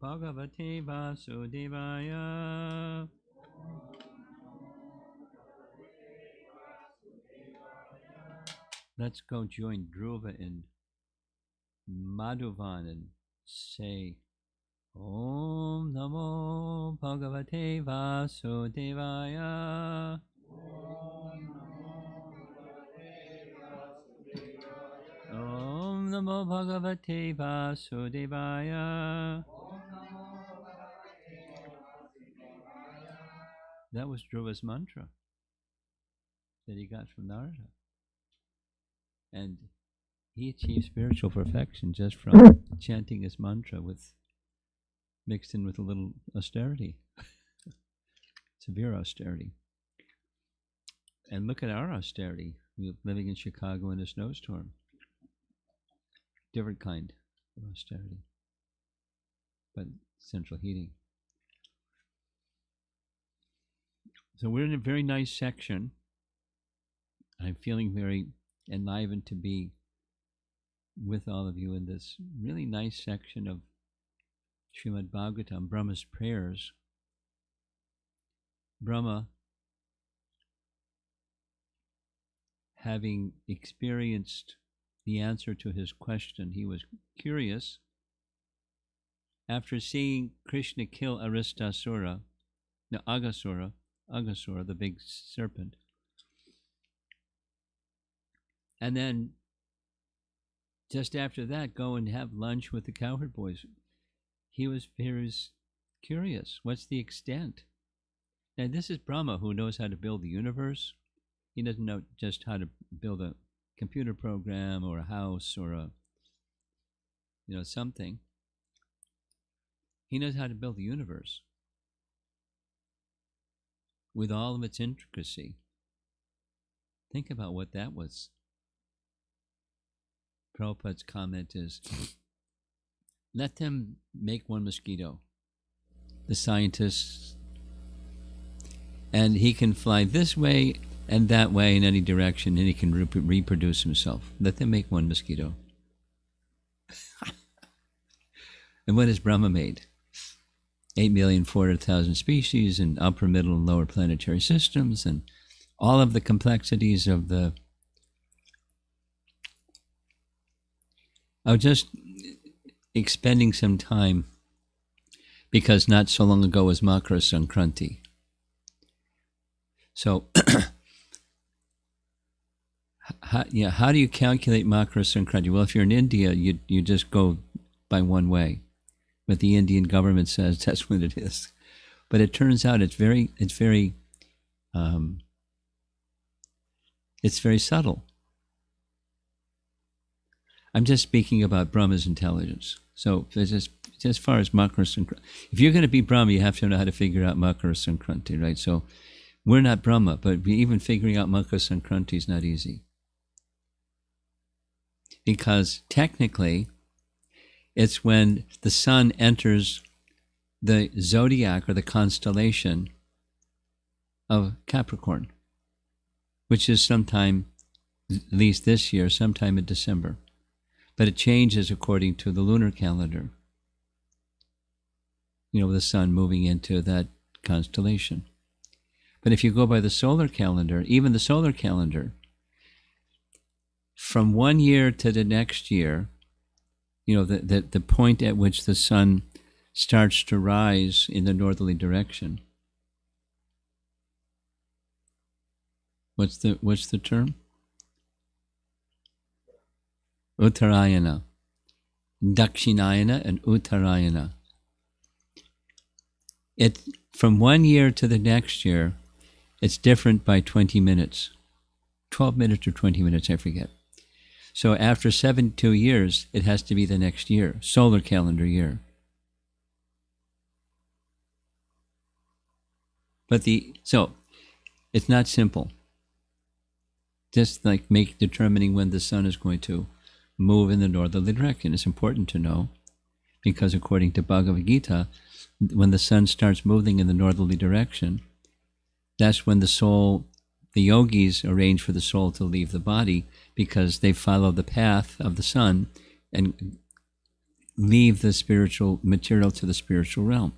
Bhagavate Vasudevaya. Let's go join Dhruva in Madhuvan and say Om Namo Bhagavate Vasudevaya. Om Namo Bhagavate Vasudevaya. That was Dhruva's mantra that he got from Narada. And he achieved spiritual perfection just from chanting his mantra with mixed in with a little austerity, severe austerity. And look at our austerity. We're living in Chicago in a snowstorm. Different kind of austerity, but central heating. So we're in a very nice section. I'm feeling very enlivened to be with all of you in this really nice section of Srimad Bhagavatam, Brahma's prayers. Brahma, having experienced the answer to his question, he was curious. After seeing Krishna kill Agasura, the big serpent, and then just after that go and have lunch with the cowherd boys, he was curious. What's the extent? And this is Brahma, who knows how to build the universe. He doesn't know just how to build a computer program or a house or a something. He knows how to build the universe with all of its intricacy. Think about what that was. Prabhupada's comment is, let them make one mosquito, the scientists, and he can fly this way and that way in any direction, and he can reproduce himself. Let them make one mosquito. And what has Brahma made? 8,400,000 species and upper, middle, and lower planetary systems, and all of the complexities of the... I was just expending some time because not so long ago was Makara Sankranti. So, how do you calculate Makara Sankranti? Well, if you're in India, you just go by one way. But the Indian government says that's what it is. But it turns out it's very subtle. I'm just speaking about Brahma's intelligence. So just as far as Makara Sankranti, if you're going to be Brahma, you have to know how to figure out Makara Sankranti, right? So we're not Brahma, but even figuring out Makara Sankranti is not easy. Because technically, it's when the sun enters the zodiac or the constellation of Capricorn, which is sometime, at least this year, sometime in December. But it changes according to the lunar calendar. The sun moving into that constellation. But if you go by the solar calendar, even the solar calendar, from one year to the next year, the point at which the sun starts to rise in the northerly direction. What's the term? Uttarayana. Dakshinayana and Uttarayana. From one year to the next year, it's different by 20 minutes. 12 minutes or 20 minutes, I forget. So after 72 years, it has to be the next year, solar calendar year. So it's not simple. Just like determining when the sun is going to move in the northerly direction is important to know, because according to Bhagavad Gita, when the sun starts moving in the northerly direction, that's when the yogis arrange for the soul to leave the body, because they follow the path of the sun and leave the spiritual material to the spiritual realm.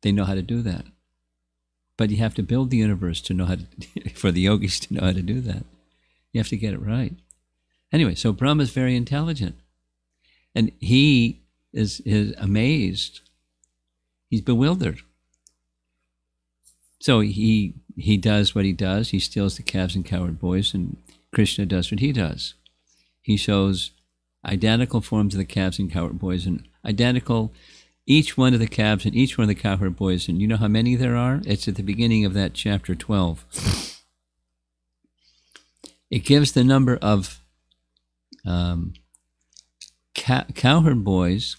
They know how to do that. But you have to build the universe to know how to, for the yogis to know how to do that. You have to get it right. Anyway, so Brahma is very intelligent. And he is amazed. He's bewildered. So he does what he does. He steals the calves and cowherd boys, and Krishna does what he does. He shows identical forms of the calves and cowherd boys, and identical, each one of the calves and each one of the cowherd boys. And you know how many there are? It's at the beginning of that chapter 12. It gives the number of cowherd boys,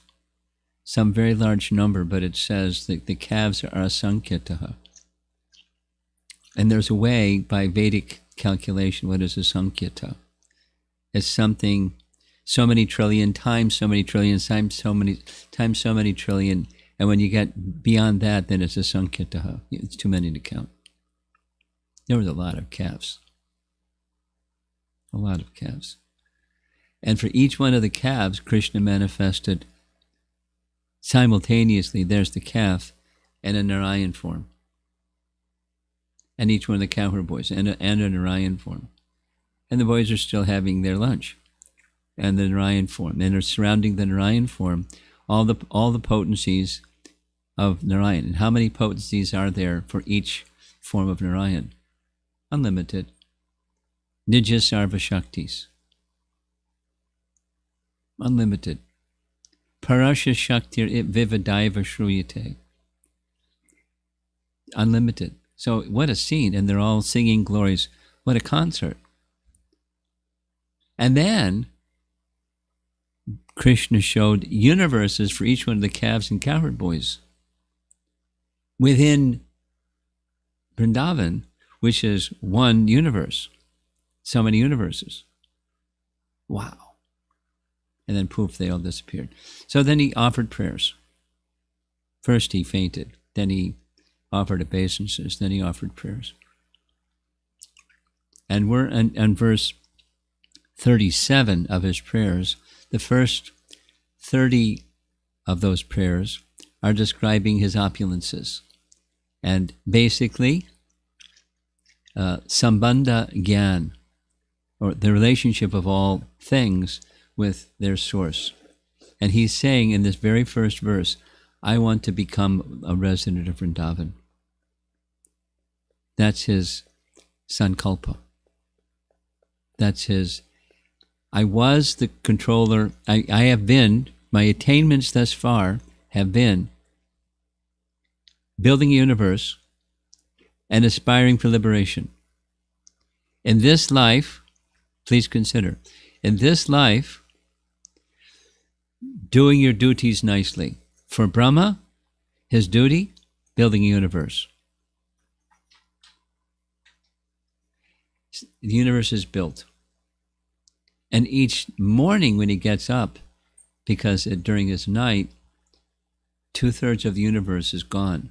some very large number, but it says that the calves are asankhitaha. And there's a way, by Vedic calculation, what is asankhita? It's something, so many trillion times so many trillion times so many trillion, and when you get beyond that, then it's asankhitaha. It's too many to count. There was a lot of calves. A lot of calves. And for each one of the calves, Krishna manifested simultaneously. There's the calf and a Narayan form. And each one of the cowherd boys and a Narayan form. And the boys are still having their lunch. And the Narayan form. And are surrounding the Narayan form all the potencies of Narayan. And how many potencies are there for each form of Narayan? Unlimited. Nijya Sarva Shaktis. Unlimited. Parasha Shaktir it Vivadaiva Shruyate. Unlimited. So what a scene, and they're all singing glories. What a concert. And then Krishna showed universes for each one of the calves and cowherd boys within Vrindavan, which is one universe. So many universes. Wow. And then poof, they all disappeared. So then he offered prayers. First he fainted, then he offered obeisances, then he offered prayers. And we're in verse 37 of his prayers. The first 30 of those prayers are describing his opulences. And basically, Sambandha Gyan, or the relationship of all things with their source. And he's saying in this very first verse, I want to become a resident of Vrindavan. That's his sankalpa. That's his, I was the controller, I have been, my attainments thus far have been building a universe and aspiring for liberation. In this life, please consider, in this life, doing your duties nicely. For Brahma, his duty, building a universe. The universe is built. And each morning when he gets up, because during his night, 2/3 of the universe is gone.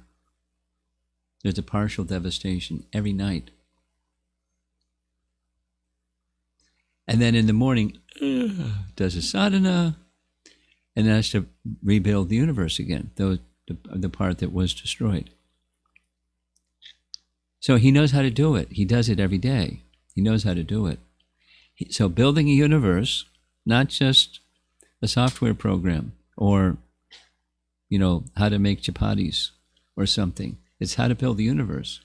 There's a partial devastation every night. And then in the morning, does a sadhana, and has to rebuild the universe again, the part that was destroyed. So he knows how to do it. He does it every day. He knows how to do it. So building a universe, not just a software program or, how to make chapatis or something. It's how to build the universe.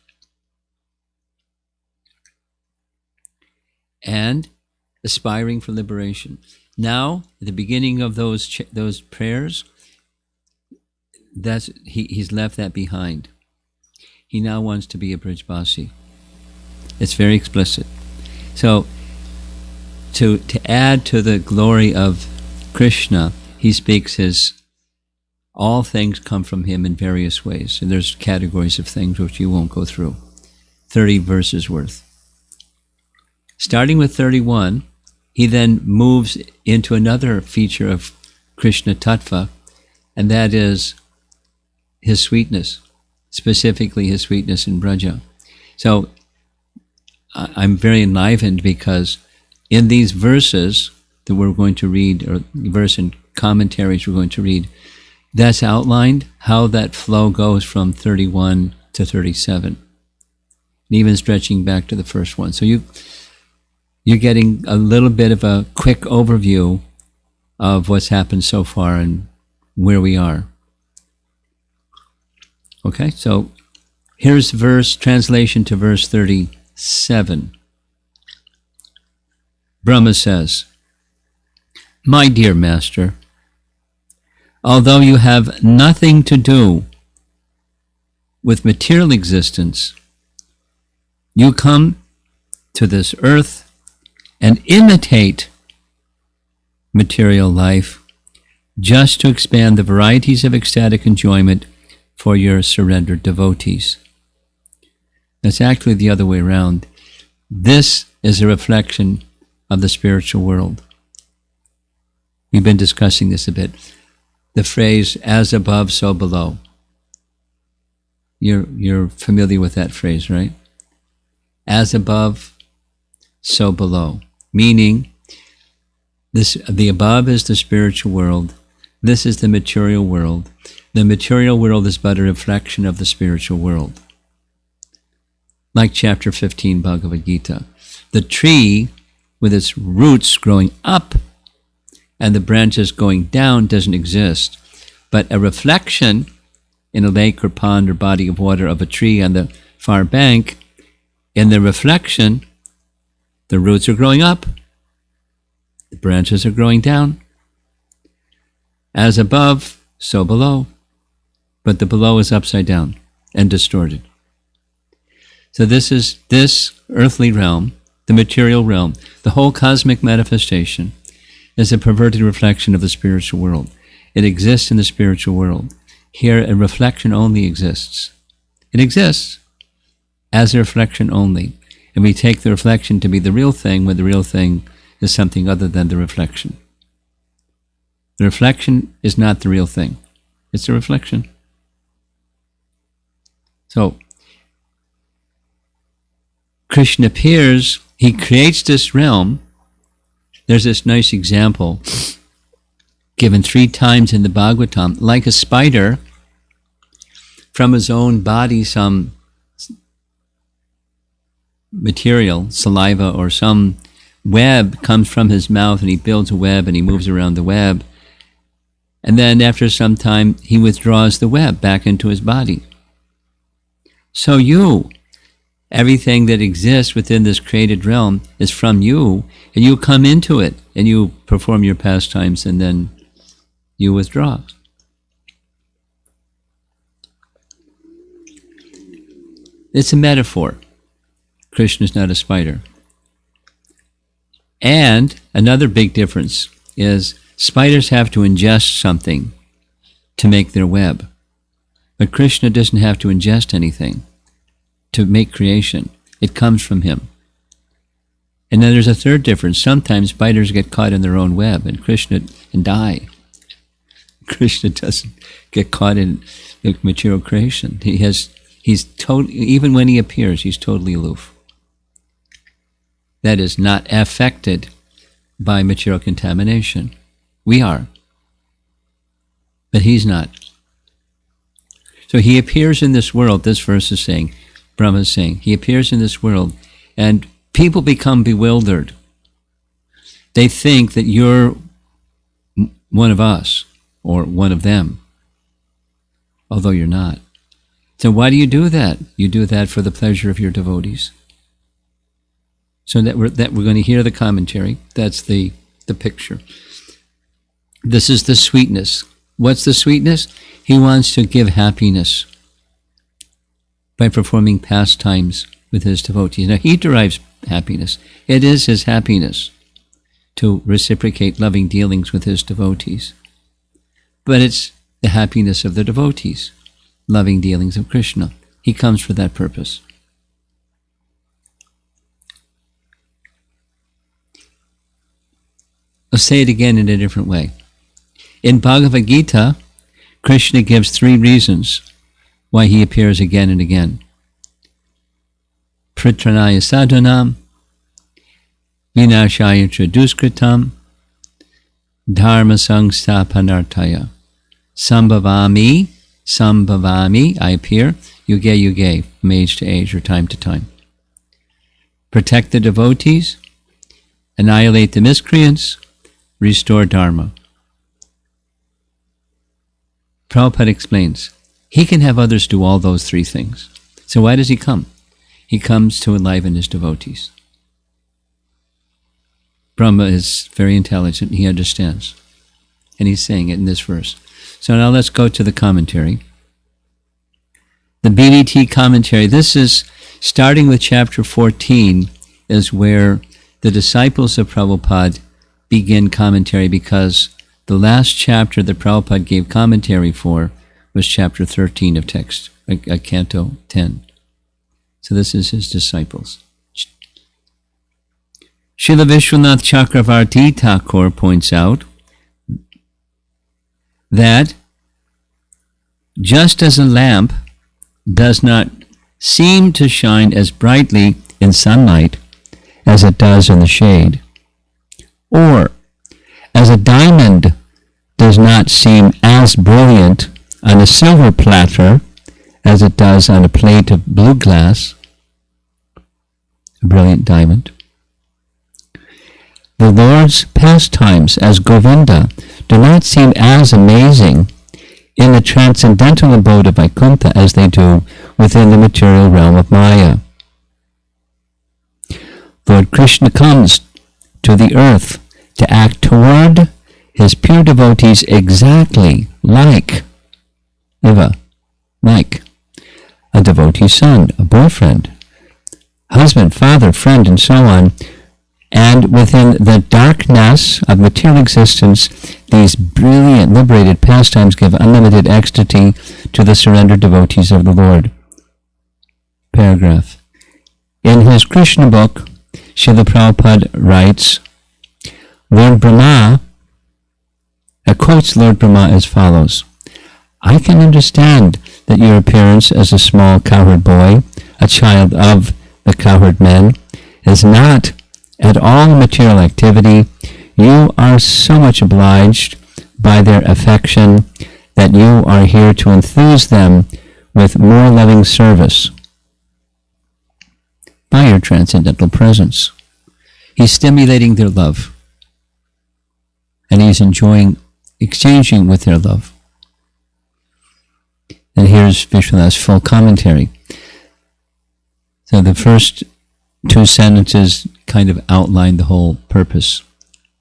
And aspiring for liberation. Now, at the beginning of those prayers, he's left that behind. He now wants to be a Brijbasi. It's very explicit. So, to add to the glory of Krishna, he speaks all things come from him in various ways. And there's categories of things which you won't go through. 30 verses worth. Starting with 31, he then moves into another feature of Krishna Tattva, and that is his sweetness, specifically his sweetness in Braja. So I'm very enlivened because in these verses that we're going to read, or verse in commentaries we're going to read, that's outlined how that flow goes from 31 to 37, and even stretching back to the first one. So you're getting a little bit of a quick overview of what's happened so far and where we are. Okay, so here's translation to verse 37. Brahma says, "My dear master, although you have nothing to do with material existence, you come to this earth and imitate material life just to expand the varieties of ecstatic enjoyment for your surrendered devotees." That's actually the other way around. This is a reflection of the spiritual world. We've been discussing this a bit. The phrase, "as above, so below." You're familiar with that phrase, right? As above, so below. Meaning, the above is the spiritual world. This is the material world. The material world is but a reflection of the spiritual world. Like chapter 15, Bhagavad Gita. The tree, with its roots growing up and the branches going down, doesn't exist. But a reflection in a lake or pond or body of water of a tree on the far bank, in the reflection, the roots are growing up, the branches are growing down. As above, so below. But the below is upside down and distorted. So this is this earthly realm, the material realm, the whole cosmic manifestation is a perverted reflection of the spiritual world. It exists in the spiritual world. Here, a reflection only exists. It exists as a reflection only. And we take the reflection to be the real thing when the real thing is something other than the reflection. The reflection is not the real thing. It's a reflection. So, Krishna appears, he creates this realm. There's this nice example given 3 times in the Bhagavatam. Like a spider, from his own body, some material, saliva or some web comes from his mouth, and he builds a web and he moves around the web. And then after some time, he withdraws the web back into his body. So everything that exists within this created realm is from you, and you come into it, and you perform your pastimes, and then you withdraw. It's a metaphor. Krishna is not a spider. And another big difference is spiders have to ingest something to make their web. But Krishna doesn't have to ingest anything to make creation. It comes from him. And then there's a third difference. Sometimes spiders get caught in their own web and die. Krishna doesn't get caught in the material creation. He's totally, even when he appears, he's totally aloof. That is, not affected by material contamination. We are. But he's not. So he appears in this world, this verse is saying, Brahma is saying, he appears in this world, and people become bewildered. They think that you're one of us, or one of them, although you're not. So why do you do that? You do that for the pleasure of your devotees. So that we're going to hear the commentary. That's the picture. This is the sweetness. What's the sweetness? He wants to give happiness by performing pastimes with his devotees. Now, he derives happiness. It is his happiness to reciprocate loving dealings with his devotees. But it's the happiness of the devotees, loving dealings of Krishna. He comes for that purpose. I'll say it again in a different way. In Bhagavad Gita, Krishna gives 3 reasons why he appears again and again. Pritranaya sadhanam, vinashaya duskritam, dharma sangstapanartaya. Sambhavami, I appear, yuge, from age to age or time to time. Protect the devotees, annihilate the miscreants, restore dharma. Prabhupada explains, he can have others do all those three things. So why does he come? He comes to enliven his devotees. Brahma is very intelligent, he understands. And he's saying it in this verse. So now let's go to the commentary. The BDT commentary, this is starting with chapter 14, is where the disciples of Prabhupada begin commentary, because the last chapter that Prabhupada gave commentary for was chapter 13 of text, Canto 10. So this is his disciples. Srila Vishwanath Chakravarti Thakur points out that just as a lamp does not seem to shine as brightly in sunlight as it does in the shade, or as a diamond does not seem as brilliant on a silver platter as it does on a plate of blue glass, a brilliant diamond, the Lord's pastimes as Govinda do not seem as amazing in the transcendental abode of Vaikuntha as they do within the material realm of Maya. Lord Krishna comes to the earth to act toward his pure devotees exactly like a devotee son, a boyfriend, husband, father, friend, and so on. And within the darkness of material existence, these brilliant, liberated pastimes give unlimited ecstasy to the surrendered devotees of the Lord. Paragraph. In his Krishna book, Srila Prabhupada writes, Lord Brahma, quotes Lord Brahma as follows: I can understand that your appearance as a small cowherd boy, a child of the cowherd men, is not at all material activity. You are so much obliged by their affection that you are here to enthuse them with more loving service by your transcendental presence. He's stimulating their love, and he's enjoying exchanging with their love. And here's Vishwanath's full commentary. So the first two sentences kind of outline the whole purpose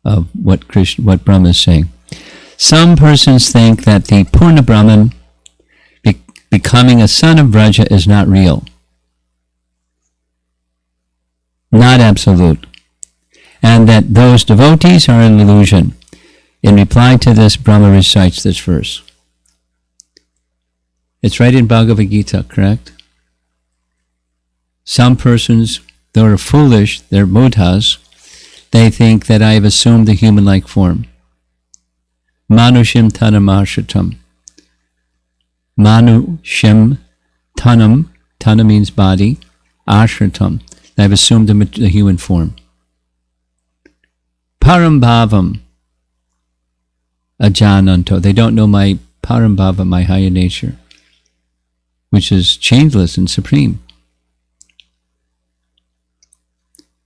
of what Brahma is saying. Some persons think that the Purna Brahman becoming a son of Vraja is not real, not absolute, and that those devotees are an illusion. In reply to this, Brahma recites this verse. It's right in Bhagavad Gita, correct? Some persons, they are foolish, they're buddhas, they think that I have assumed the human-like form. Manushim tanam ashratam. Manushim tanam, tana means body, ashratam, I've assumed the human form. Parambhavam ajananto, they don't know my parambhava, my higher nature, which is changeless and supreme.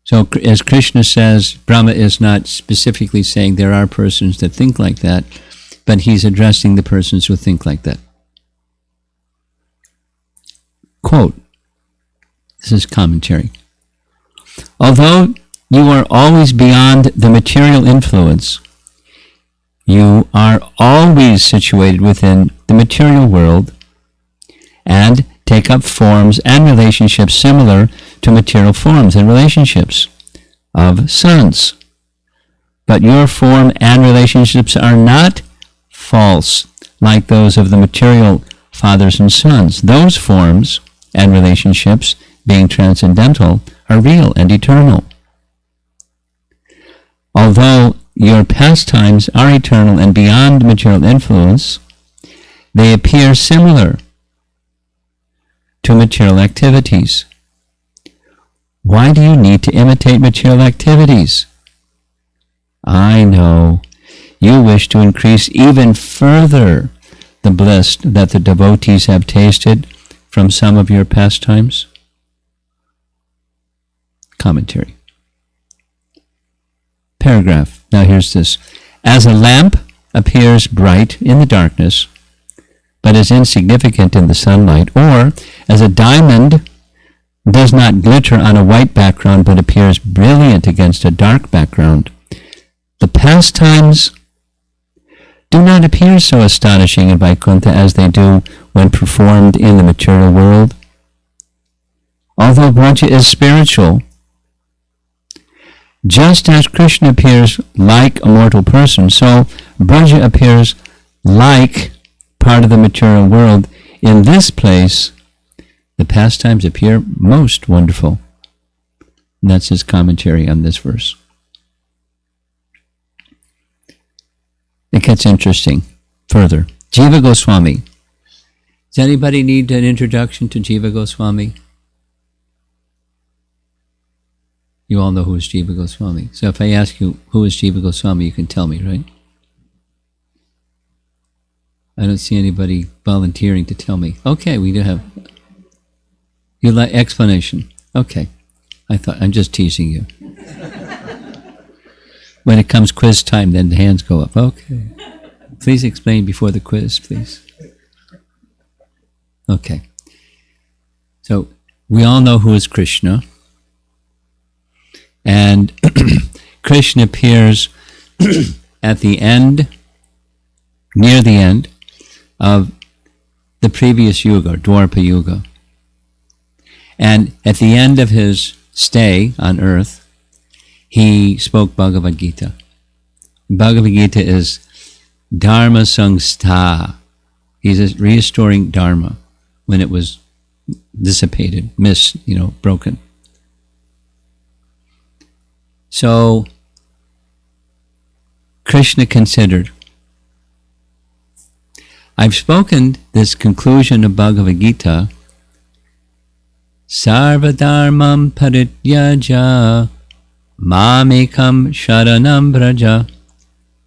So as Krishna says, Brahma is not specifically saying there are persons that think like that, but he's addressing the persons who think like that. Quote, this is commentary. Although you are always beyond the material influence, you are always situated within the material world and take up forms and relationships similar to material forms and relationships of sons. But your form and relationships are not false like those of the material fathers and sons. Those forms and relationships, being transcendental, are real and eternal. Although your pastimes are eternal and beyond material influence, they appear similar to material activities. Why do you need to imitate material activities? I know. you wish to increase even further the bliss that the devotees have tasted from some of your pastimes? Commentary. Paragraph. Now here's this. As a lamp appears bright in the darkness, but is insignificant in the sunlight, or as a diamond does not glitter on a white background, but appears brilliant against a dark background, the pastimes do not appear so astonishing in Vaikuntha as they do when performed in the material world. Although Braja is spiritual, just as Krishna appears like a mortal person, so Braja appears like part of the material world. In this place, the pastimes appear most wonderful. And that's his commentary on this verse. It gets interesting further. Jiva Goswami. Does anybody need an introduction to Jiva Goswami? You all know who is Jiva Goswami. So if I ask you who is Jiva Goswami, you can tell me, right? I don't see anybody volunteering to tell me. Okay, we do have. You like explanation? Okay. I'm just teasing you. When it comes quiz time, then the hands go up. Okay. Please explain before the quiz, please. Okay. So we all know who is Krishna. And Krishna appears at the end, near the end of the previous yuga, Dwarpa Yuga. And at the end of his stay on earth, he spoke Bhagavad Gita. Bhagavad Gita is Dharma Sangstha. He's restoring Dharma when it was dissipated, broken. So, Krishna considered, I've spoken this conclusion of Bhagavad Gita, Sarvadharmam parityaja mamekam sharanam braja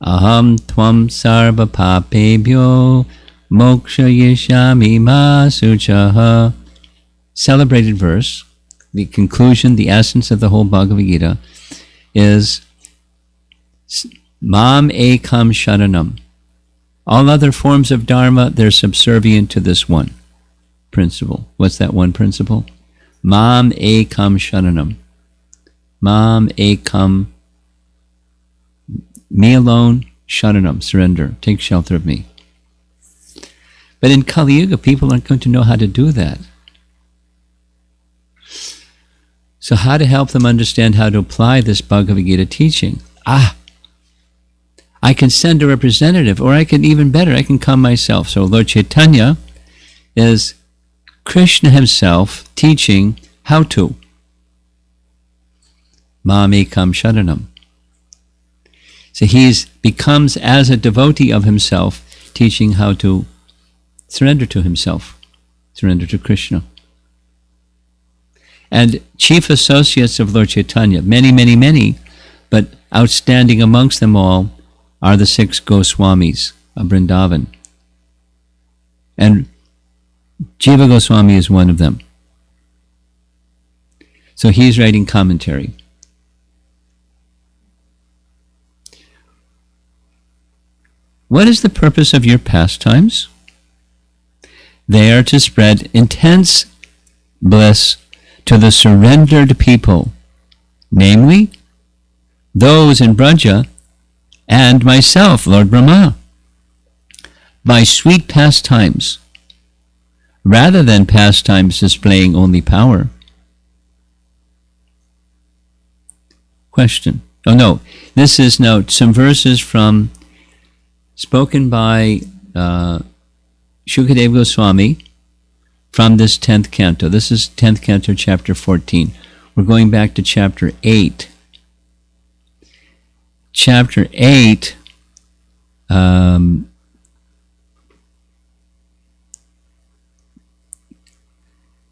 aham tvam sarva papebhyo moksha yeshami masuchaha. Celebrated verse, the conclusion, the essence of the whole Bhagavad Gita is Mam Ekam Sharanam. All other forms of Dharma, they're subservient to this one principle. What's that one principle? Mam Ekam Sharanam. Mam Ekam, me alone, Sharanam, surrender, take shelter of me. But in Kali Yuga, people aren't going to know how to do that. So how to help them understand how to apply this Bhagavad Gita teaching? I can send a representative, or I can, even better, I can come myself. So Lord Chaitanya is Krishna himself teaching how to. Mamekam Sharanam. So he becomes, as a devotee of himself, teaching how to surrender to himself, surrender to Krishna. And chief associates of Lord Chaitanya, many, many, many, but outstanding amongst them all are the 6 Goswamis of Vrindavan. And Jiva Goswami is one of them. So he's writing commentary. What is the purpose of your pastimes? They are to spread intense bliss to the surrendered people, namely those in Braja and myself, Lord Brahma, by sweet pastimes, rather than pastimes displaying only power. Question. Oh no, this is now some verses spoken by Shukadeva Goswami from this 10th canto. This is 10th canto, chapter 14. We're going back to chapter 8. Chapter 8,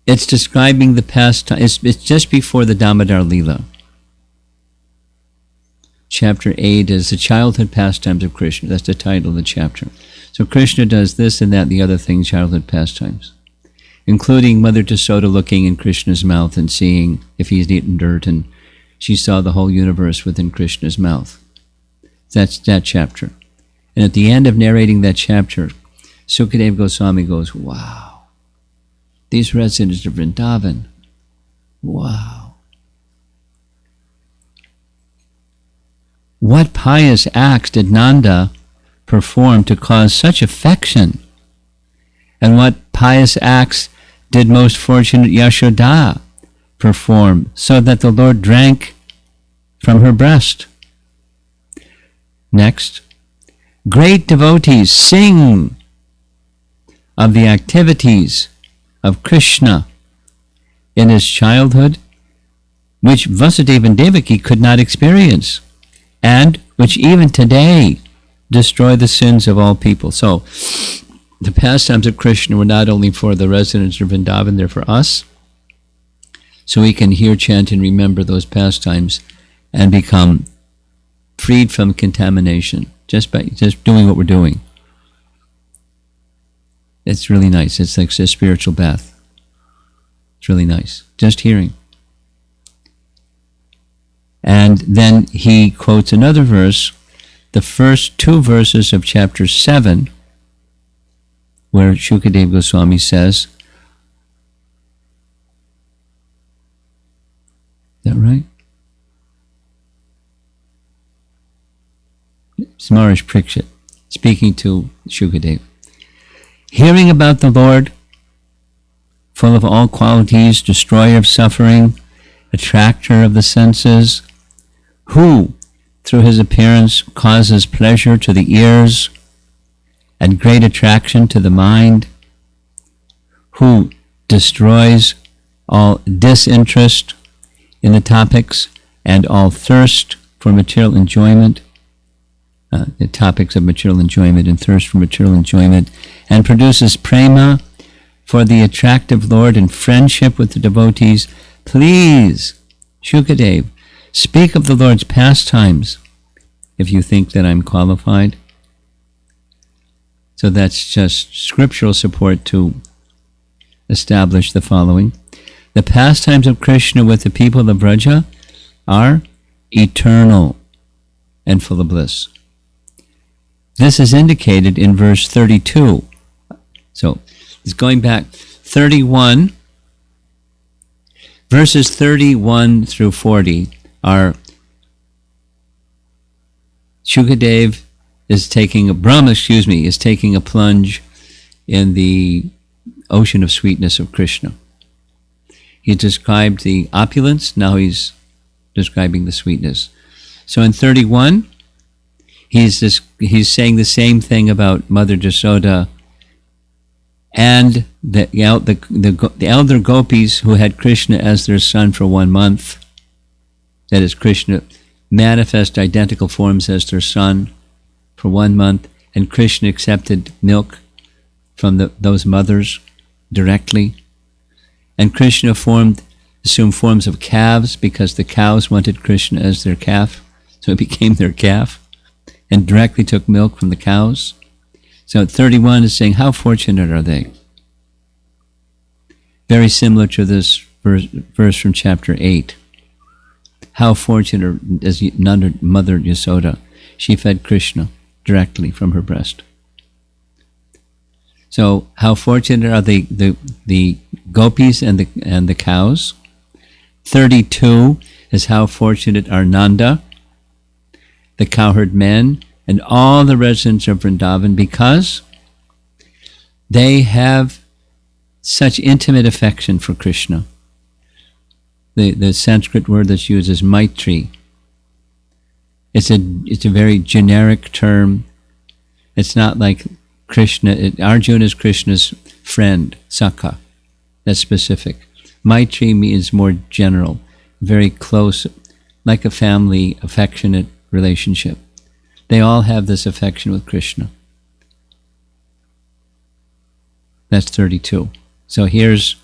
it's describing the pastime. It's just before the Damodar Leela. chapter 8 is the childhood pastimes of Krishna. That's the title of the chapter. So Krishna does this and that and the other thing, childhood pastimes, including Mother Yasoda looking in Krishna's mouth and seeing if he's eaten dirt, and she saw the whole universe within Krishna's mouth. That's that chapter. And at the end of narrating that chapter, Sukadeva Goswami goes, wow, these residents of Vrindavan, wow. What pious acts did Nanda perform to cause such affection? And what pious acts did most fortunate Yashoda perform so that the Lord drank from her breast? Next, great devotees sing of the activities of Krishna in his childhood, which Vasudeva and Devaki could not experience, and which even today destroy the sins of all people. So, the pastimes of Krishna were not only for the residents of Vrindavan, they're for us, so we can hear, chant, and remember those pastimes and become freed from contamination just by doing what we're doing. It's really nice. It's like a spiritual bath. It's really nice. Just hearing. And then he quotes another verse, the first two verses of chapter 7, where Shukadeva Goswami says, is that right? Samarish Prikshit, speaking to Shukadeva. Hearing about the Lord, full of all qualities, destroyer of suffering, attractor of the senses, who, through his appearance, causes pleasure to the ears and great attraction to the mind, who destroys all disinterest in the topics and all thirst for material enjoyment, the topics of material enjoyment and thirst for material enjoyment, and produces prema for the attractive Lord and friendship with the devotees. Please, Shukadev, speak of the Lord's pastimes if you think that I'm qualified. So that's just scriptural support to establish the following. The pastimes of Krishna with the people of Vraja are eternal and full of bliss. This is indicated in verse 32. So it's going back 31. Verses 31 through 40 are Shukadev Brahma is taking a plunge in the ocean of sweetness of Krishna. He described the opulence, now he's describing the sweetness. So in 31, he's saying the same thing about Mother Yasoda and the elder gopis who had Krishna as their son for 1 month. That is, Krishna manifest identical forms as their son for 1 month, and Krishna accepted milk from those mothers directly. And Krishna assumed forms of calves because the cows wanted Krishna as their calf, so it became their calf, and directly took milk from the cows. So 31 is saying, how fortunate are they? Very similar to this verse from chapter 8. How fortunate is Mother Yasoda? She fed Krishna directly from her breast. So how fortunate are the gopis and the cows? 32 is how fortunate are Nanda, the cowherd men, and all the residents of Vrindavan, because they have such intimate affection for Krishna. The Sanskrit word that's used is maitri. It's a very generic term. It's not like Krishna. Arjuna is Krishna's friend, Sakha. That's specific. Maitri means more general, very close, like a family, affectionate relationship. They all have this affection with Krishna. That's 32. So here's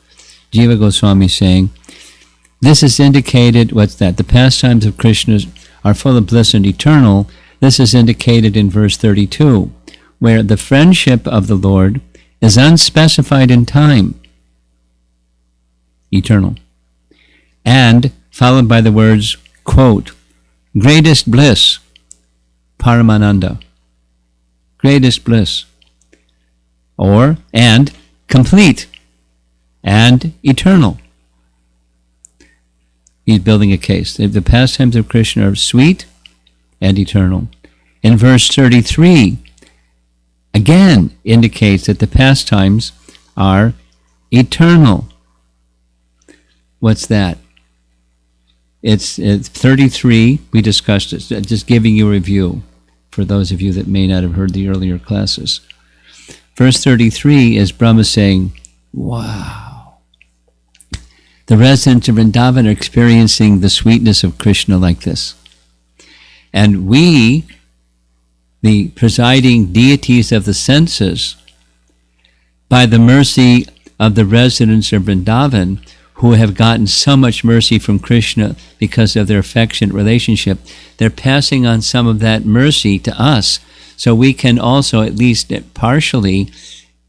Jiva Goswami saying, this is indicated, what's that? The pastimes of Krishna are full of bliss and eternal. This is indicated in verse 32, where the friendship of the Lord is unspecified in time, eternal, and followed by the words, quote, greatest bliss, Paramananda, greatest bliss, or, and complete, and eternal. He's building a case. The pastimes of Krishna are sweet and eternal. In verse 33, again indicates that the pastimes are eternal. What's that? It's 33. We discussed it. Just giving you a review for those of you that may not have heard the earlier classes. Verse 33 is Brahma saying, wow. The residents of Vrindavan are experiencing the sweetness of Krishna like this. And we, the presiding deities of the senses, by the mercy of the residents of Vrindavan, who have gotten so much mercy from Krishna because of their affectionate relationship, they're passing on some of that mercy to us, so we can also, at least partially,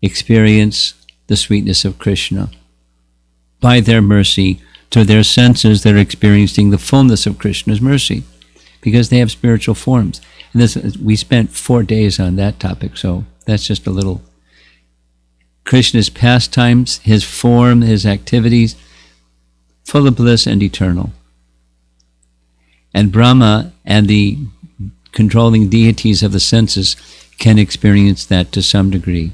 experience the sweetness of Krishna. By their mercy, to their senses, they're experiencing the fullness of Krishna's mercy, because they have spiritual forms. And this, we spent 4 days on that topic, so that's just a little. Krishna's pastimes, his form, his activities, full of bliss and eternal. And Brahma and the controlling deities of the senses can experience that to some degree.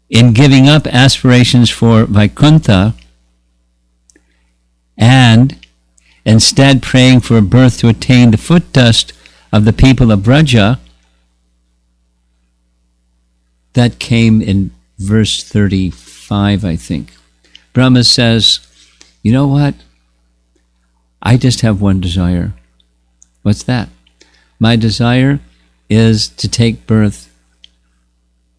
In giving up aspirations for Vaikuntha and instead praying for a birth to attain the foot dust of the people of Braja, that came in verse 35, I think. Brahma says, you know what? I just have one desire. What's that? My desire is to take birth.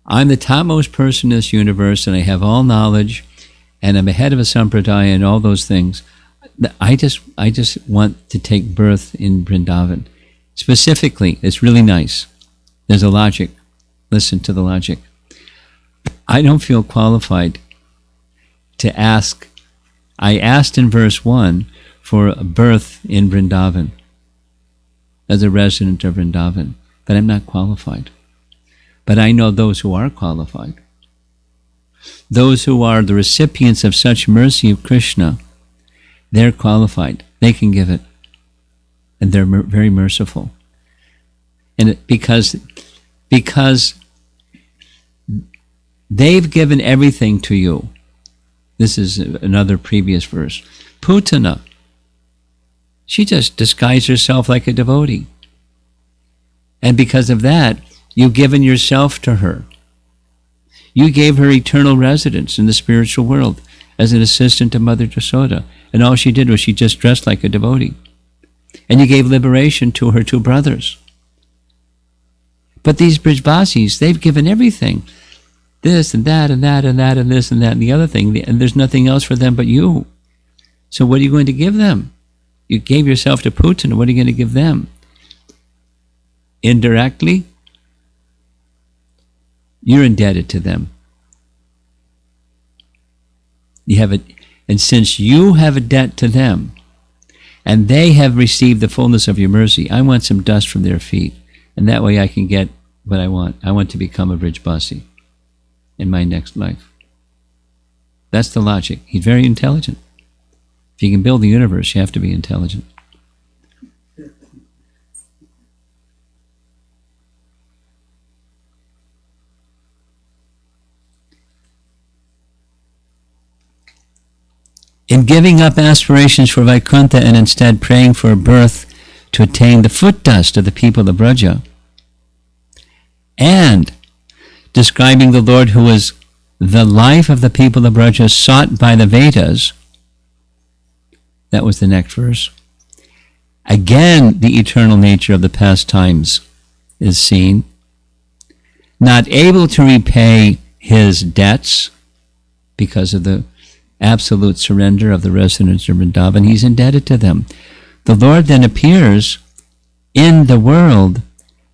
I'm the topmost person in this universe, and I have all knowledge, and I'm ahead of a sampradaya and all those things. I just want to take birth in Vrindavan. Specifically, it's really nice. There's a logic. Listen to the logic. I don't feel qualified to ask. I asked in verse 1 for a birth in Vrindavan as a resident of Vrindavan, but I'm not qualified. But I know those who are qualified. Those who are the recipients of such mercy of Krishna, they're qualified. They can give it. And they're very merciful. And because they've given everything to you. This is another previous verse. Putana, she just disguised herself like a devotee. And because of that, you've given yourself to her. You gave her eternal residence in the spiritual world as an assistant to Mother Yasoda. And all she did was she just dressed like a devotee. And you gave liberation to her 2 brothers. But these Brijvasis, they've given everything. This and that and that and that and this and that and the other thing. And there's nothing else for them but you. So what are you going to give them? You gave yourself to Putin. What are you going to give them? Indirectly, you're indebted to them. You have and since you have a debt to them, and they have received the fullness of your mercy, I want some dust from their feet, and that way I can get what I want. I want to become a Brijbasi in my next life. That's the logic. He's very intelligent. If you can build the universe, you have to be intelligent. In giving up aspirations for Vaikuntha and instead praying for a birth to attain the foot dust of the people of Braja, and describing the Lord who is the life of the people of Braja sought by the Vedas, that was the next verse. Again, the eternal nature of the pastimes is seen. Not able to repay his debts because of the absolute surrender of the residents of Vrindavan. He's indebted to them. The Lord then appears in the world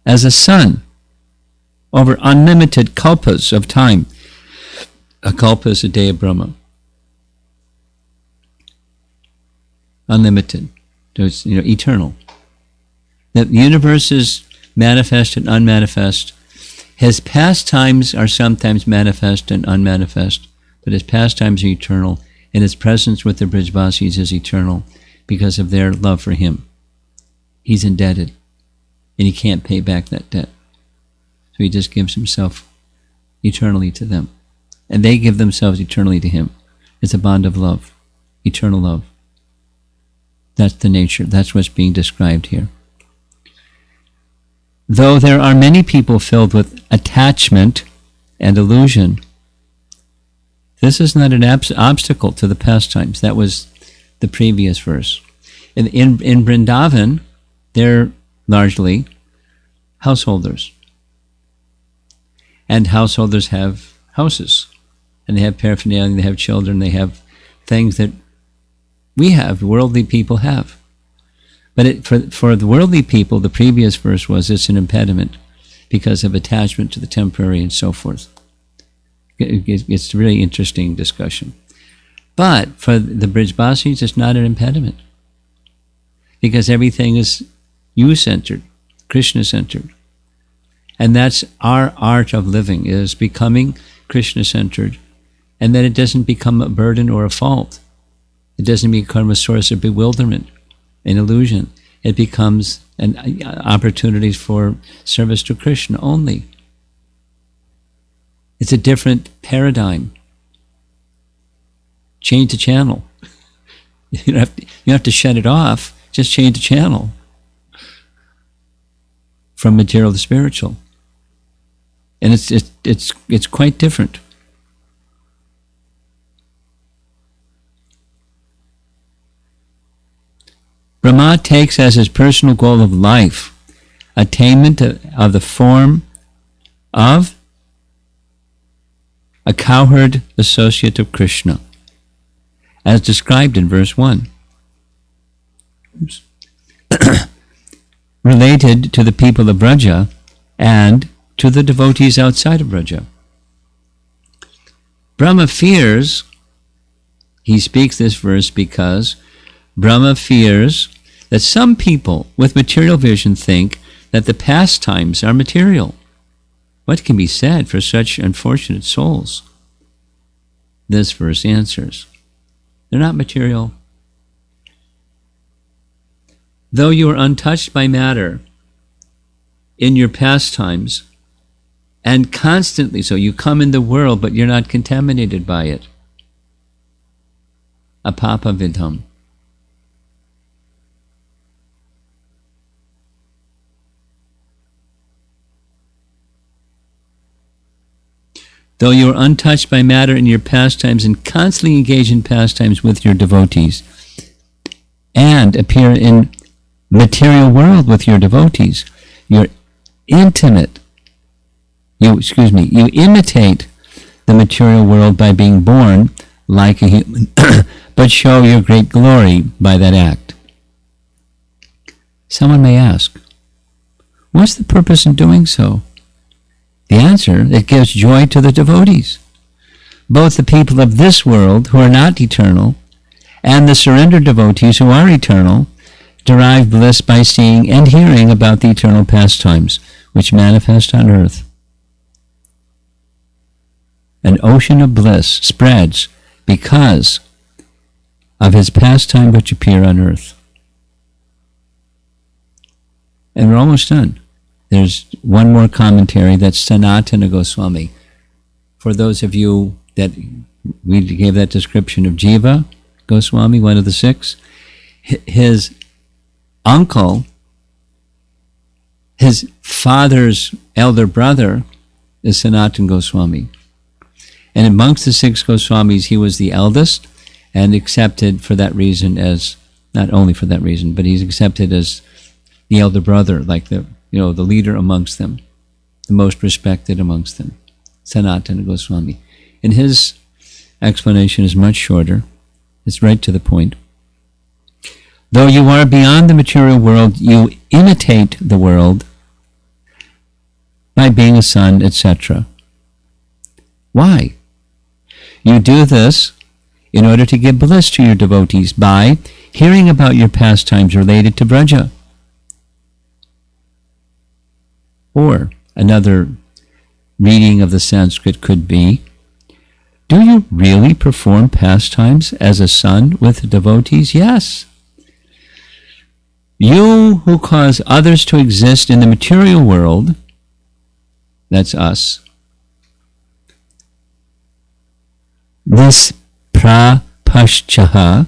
as a sun over unlimited kalpas of time. A kalpa is a day of Brahma. Unlimited. So it's, eternal. The universe is manifest and unmanifest. His pastimes are sometimes manifest and unmanifest, but his pastimes are eternal, and his presence with the Brijvasis is eternal because of their love for him. He's indebted, and he can't pay back that debt. So he just gives himself eternally to them. And they give themselves eternally to him. It's a bond of love, eternal love. That's the nature. That's what's being described here. Though there are many people filled with attachment and illusion, this is not an obstacle to the pastimes. That was the previous verse. In Vrindavan, they're largely householders. And householders have houses. And they have paraphernalia, they have children, they have things that we have, worldly people have. But for the worldly people, the previous verse was it's an impediment because of attachment to the temporary and so forth. It's a really interesting discussion. But for the Brijvasis, it's not an impediment because everything is you-centered, Krishna-centered. And that's our art of living, is becoming Krishna-centered, and that it doesn't become a burden or a fault. It doesn't become a source of bewilderment, an illusion. It becomes an opportunity for service to Krishna only. It's a different paradigm. Change the channel. You don't have to shut it off. Just change the channel from material to spiritual, and it's quite different. Brahma takes as his personal goal of life attainment of the form of a cowherd associate of Krishna, as described in verse 1. Related to the people of Braja and to the devotees outside of Braja. Brahma fears, he speaks this verse because Brahma fears that some people with material vision think that the pastimes are material. What can be said for such unfortunate souls? This verse answers, they're not material. Though you are untouched by matter in your pastimes, and constantly so, you come in the world, but you're not contaminated by it. Apapa vidham. Though you are untouched by matter in your pastimes and constantly engage in pastimes with your devotees, and appear in material world with your devotees, you're intimate. You imitate the material world by being born like a human, but show your great glory by that act. Someone may ask, what's the purpose in doing so? The answer, it gives joy to the devotees, both the people of this world who are not eternal and the surrendered devotees who are eternal derive bliss by seeing and hearing about the eternal pastimes which manifest on earth. An ocean of bliss spreads because of his pastime which appear on earth. And we're almost done. There's one more commentary, that's Sanatana Goswami. For those of you that we gave that description of Jiva Goswami, one of the six, his uncle, his father's elder brother, is Sanatana Goswami. And amongst the six Goswamis, he was the eldest and accepted for that reason as, not only for that reason, but he's accepted as the elder brother, like the leader amongst them, the most respected amongst them, Sanatana Goswami. And his explanation is much shorter. It's right to the point. Though you are beyond the material world, you imitate the world by being a son, etc. Why? You do this in order to give bliss to your devotees by hearing about your pastimes related to Braja. Or another reading of the Sanskrit could be, do you really perform pastimes as a son with devotees? Yes. You who cause others to exist in the material world, that's us, this prapashchaha,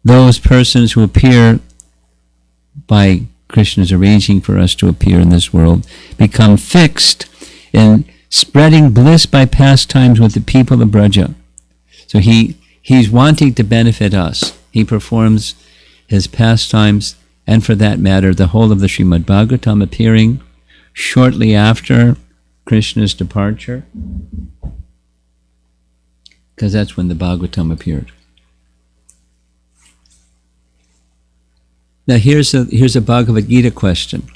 those persons who appear by Krishna's arranging for us to appear in this world, become fixed in spreading bliss by pastimes with the people of Braja. So he's wanting to benefit us. He performs his pastimes, and for that matter, the whole of the Srimad Bhagavatam appearing shortly after Krishna's departure, because that's when the Bhagavatam appeared. Now here's a Bhagavad Gita question.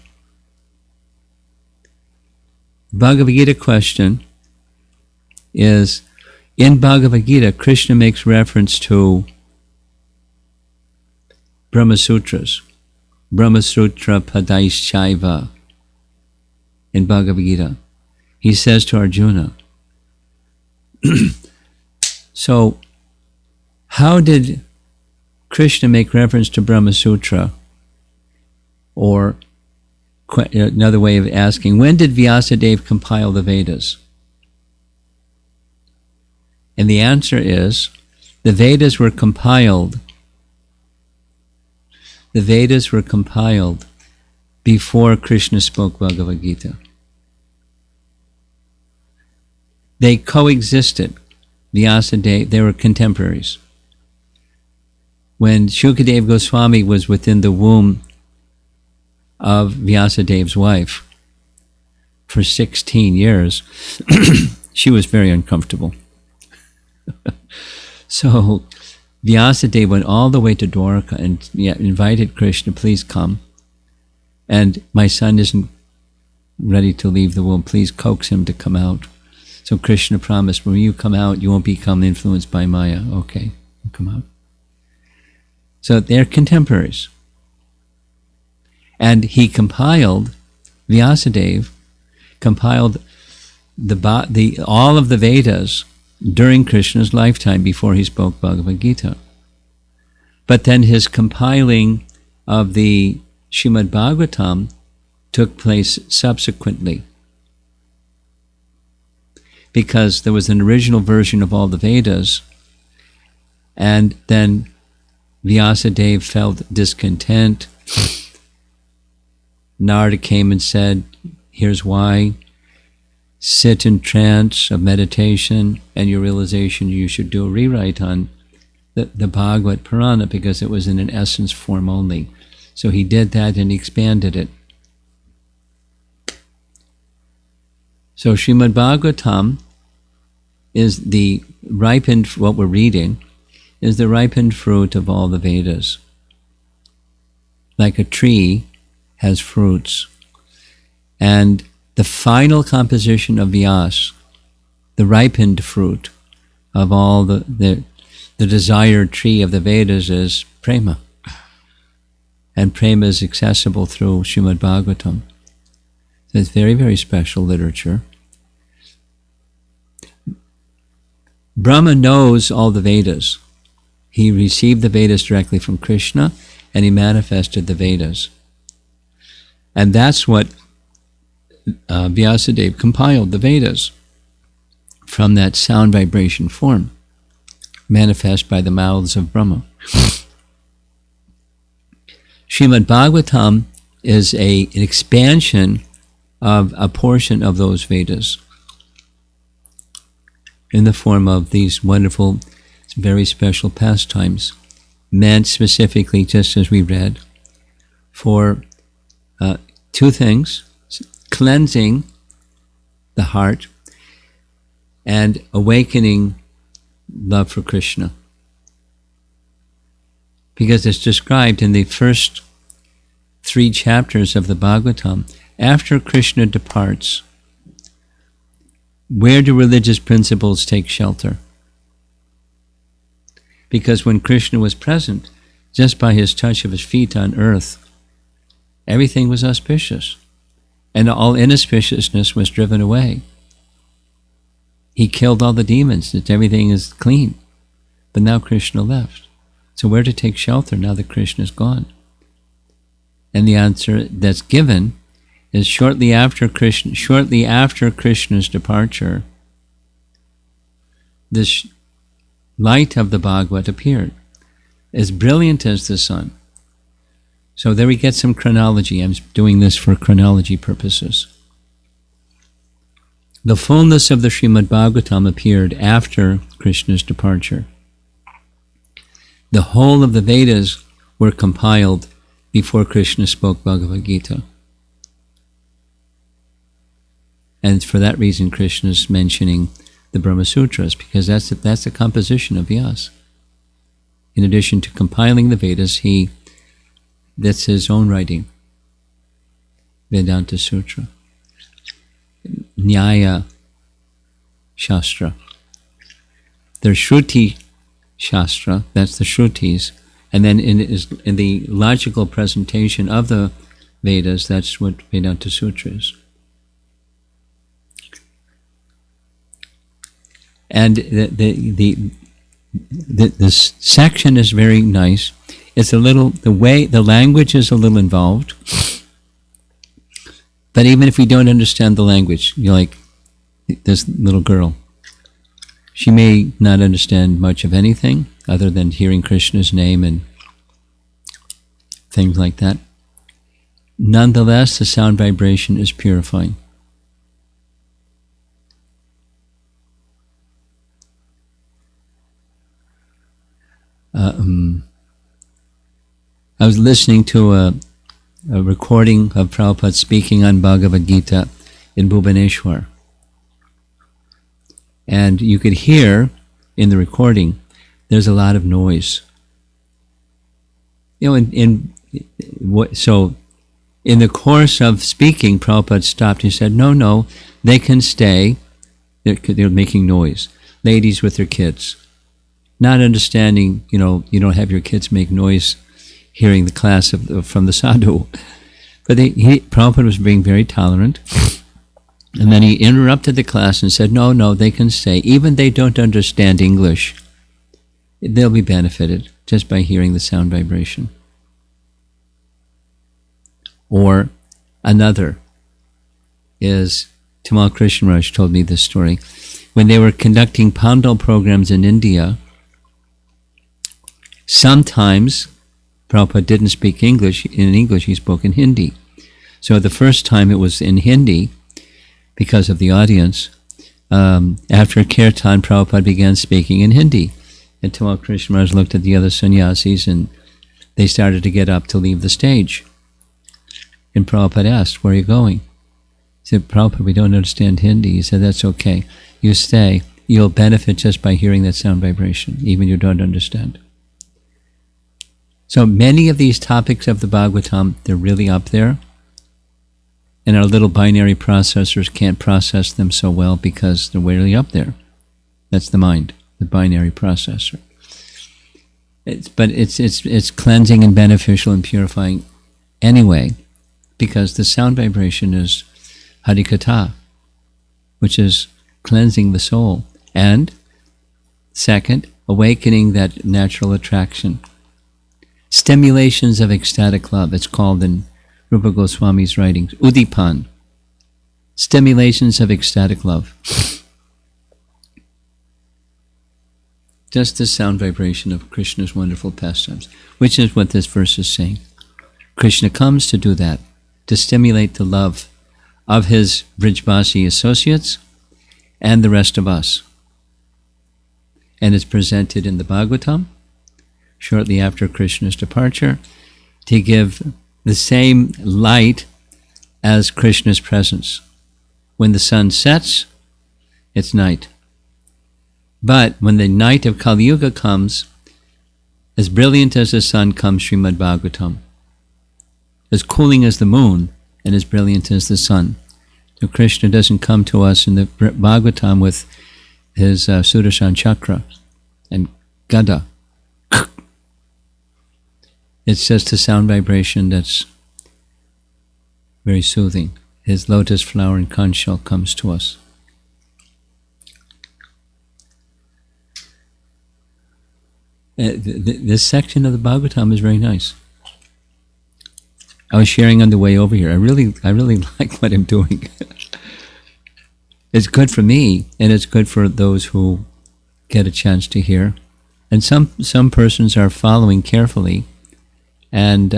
Bhagavad Gita question is, in Bhagavad Gita, Krishna makes reference to Brahma Sutras, Brahma Sutra Padaishchaiva. In Bhagavad Gita, he says to Arjuna, so how did Krishna make reference to Brahma Sutra? Or another way of asking, when did Vyasadeva compile the Vedas? And the answer is, the Vedas were compiled before Krishna spoke Bhagavad Gita. They coexisted. Vyasadeva, they were contemporaries. When Shukadeva Goswami was within the womb of Vyasadeva's wife for 16 years, she was very uncomfortable. So Vyasadeva went all the way to Dwarka and invited Krishna, please come. And my son isn't ready to leave the womb. Please coax him to come out. So Krishna promised, when you come out, you won't become influenced by Maya. Okay, come out. So they're contemporaries. And he compiled, Vyasadeva compiled all of the Vedas during Krishna's lifetime before he spoke Bhagavad Gita. But then his compiling of the Srimad Bhagavatam took place subsequently, because there was an original version of all the Vedas, and then Vyasadeva felt discontent. Narada came and said, here's why. Sit in trance of meditation, and your realization you should do a rewrite on the Bhagavad Purana, because it was in an essence form only. So he did that and he expanded it. So Srimad Bhagavatam is the ripened, what we're reading, is the ripened fruit of all the Vedas. Like a tree has fruits. And the final composition of Vyas, the ripened fruit of all the desired tree of the Vedas, is prema. And prema is accessible through Srimad Bhagavatam. So it's very, very special literature. Brahma knows all the Vedas. He received the Vedas directly from Krishna, and he manifested the Vedas. And that's what Vyasadeva compiled, the Vedas, from that sound vibration form, manifest by the mouths of Brahma. Srimad Bhagavatam is an expansion of a portion of those Vedas in the form of these wonderful, very special pastimes, meant specifically, just as we read, for two things: cleansing the heart, and awakening love for Krishna. Because it's described in the first 3 chapters of the Bhagavatam, after Krishna departs, where do religious principles take shelter? Because when Krishna was present, just by his touch of his feet on earth, everything was auspicious, and all inauspiciousness was driven away. He killed all the demons, that everything is clean. But now Krishna left. So where to take shelter now that Krishna is gone? And the answer that's given is shortly after Krishna's departure, this light of the Bhagavad appeared, as brilliant as the sun. So there we get some chronology. I'm doing this for chronology purposes. The fullness of the Srimad Bhagavatam appeared after Krishna's departure. The whole of the Vedas were compiled before Krishna spoke Bhagavad Gita. And for that reason, Krishna is mentioning the Brahma Sutras, because that's the composition of Vyasa. In addition to compiling the Vedas, that's his own writing, Vedanta Sutra, Nyaya Shastra. There's Shruti Shastra, that's the Shrutis, and then in the logical presentation of the Vedas, that's what Vedanta Sutra is. And this section is very nice. It's a little, the language is a little involved. But even if we don't understand the language, you're like this little girl. She may not understand much of anything other than hearing Krishna's name and things like that. Nonetheless, the sound vibration is purifying. I was listening to a recording of Prabhupada speaking on Bhagavad Gita in Bhubaneswar. And you could hear in the recording, there's a lot of noise. So in the course of speaking, Prabhupada stopped. He said, no, they can stay. They're making noise. Ladies with their kids. Not understanding, you don't have your kids make noise hearing the class from the sadhu. But Prabhupada was being very tolerant. And then he interrupted the class and said, no, they can stay. Even they don't understand English, they'll be benefited just by hearing the sound vibration. Or another is, Tamal Krishnaraj told me this story. When they were conducting Pandal programs in India, sometimes Prabhupada didn't speak English. In English, he spoke in Hindi. So the first time it was in Hindi, because of the audience. After Kirtan, Prabhupada began speaking in Hindi. And Tamal Krishnaraj looked at the other sannyasis and they started to get up to leave the stage. And Prabhupada asked, where are you going? He said, Prabhupada, we don't understand Hindi. He said, that's okay. You stay. You'll benefit just by hearing that sound vibration, even you don't understand. So many of these topics of the Bhagavatam, they're really up there. And our little binary processors can't process them so well because they're really up there. That's the mind, the binary processor. But it's cleansing and beneficial and purifying anyway, because the sound vibration is Harikatha, which is cleansing the soul. And second, awakening that natural attraction. Stimulations of ecstatic love, it's called in Rupa Goswami's writings, Udipan, stimulations of ecstatic love. Just the sound vibration of Krishna's wonderful pastimes, which is what this verse is saying. Krishna comes to do that, to stimulate the love of his Vrijbasi associates and the rest of us. And it's presented in the Bhagavatam, shortly after Krishna's departure, to give the same light as Krishna's presence. When the sun sets, it's night. But when the night of Kali Yuga comes, as brilliant as the sun comes Srimad Bhagavatam, as cooling as the moon and as brilliant as the sun. So Krishna doesn't come to us in the Bhagavatam with his Sudarshan Chakra and Gada. It's just a sound vibration that's very soothing. His lotus flower and conch shell comes to us. This section of the Bhagavatam is very nice. I was sharing on the way over here. I really like what I'm doing. It's good for me, and it's good for those who get a chance to hear. And some persons are following carefully, and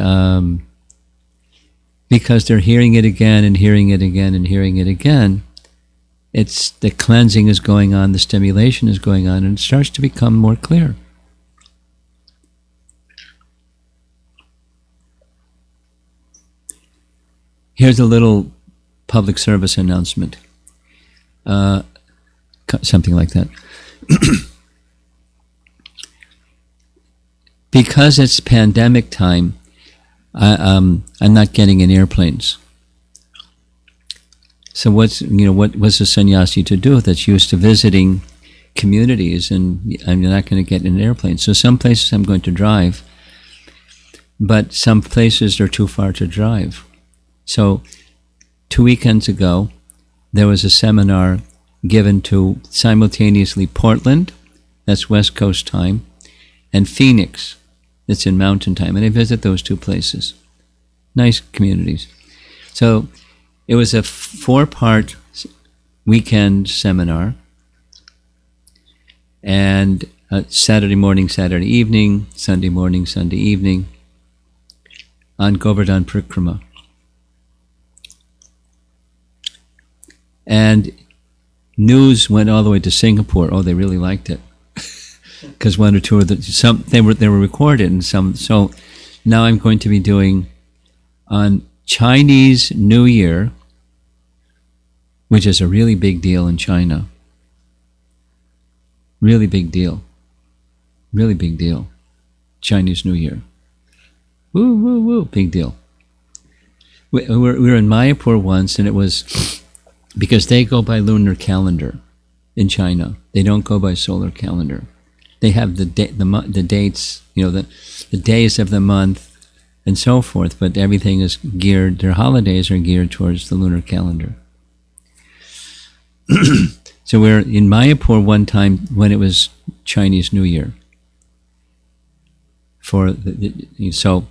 because they're hearing it again and hearing it again and hearing it again, it's the cleansing is going on, the stimulation is going on, and it starts to become more clear. Here's a little public service announcement. Something like that. Because it's pandemic time, I'm not getting in airplanes. So what's a sannyasi to do that's used to visiting communities, and I'm not going to get in an airplane. So some places I'm going to drive, but some places are too far to drive. So 2 weekends ago, there was a seminar given to simultaneously Portland, that's West Coast time, and Phoenix, that's in Mountain time. And I visit those two places. Nice communities. So it was a 4-part weekend seminar, and Saturday morning, Saturday evening, Sunday morning, Sunday evening, on Govardhan Parikrama. And news went all the way to Singapore. Oh, they really liked it, because one or two of they were recorded, and some. So now I'm going to be doing on Chinese New Year, which is a really big deal in China. Really big deal. Really big deal. Chinese New Year. Woo, woo, woo. Big deal. We were in Mayapur once, and it was because they go by lunar calendar in China. They don't go by solar calendar. They have the dates, the days of the month and so forth, but everything is geared, their holidays are geared towards the lunar calendar. So we're in Mayapur one time when it was Chinese New Year. So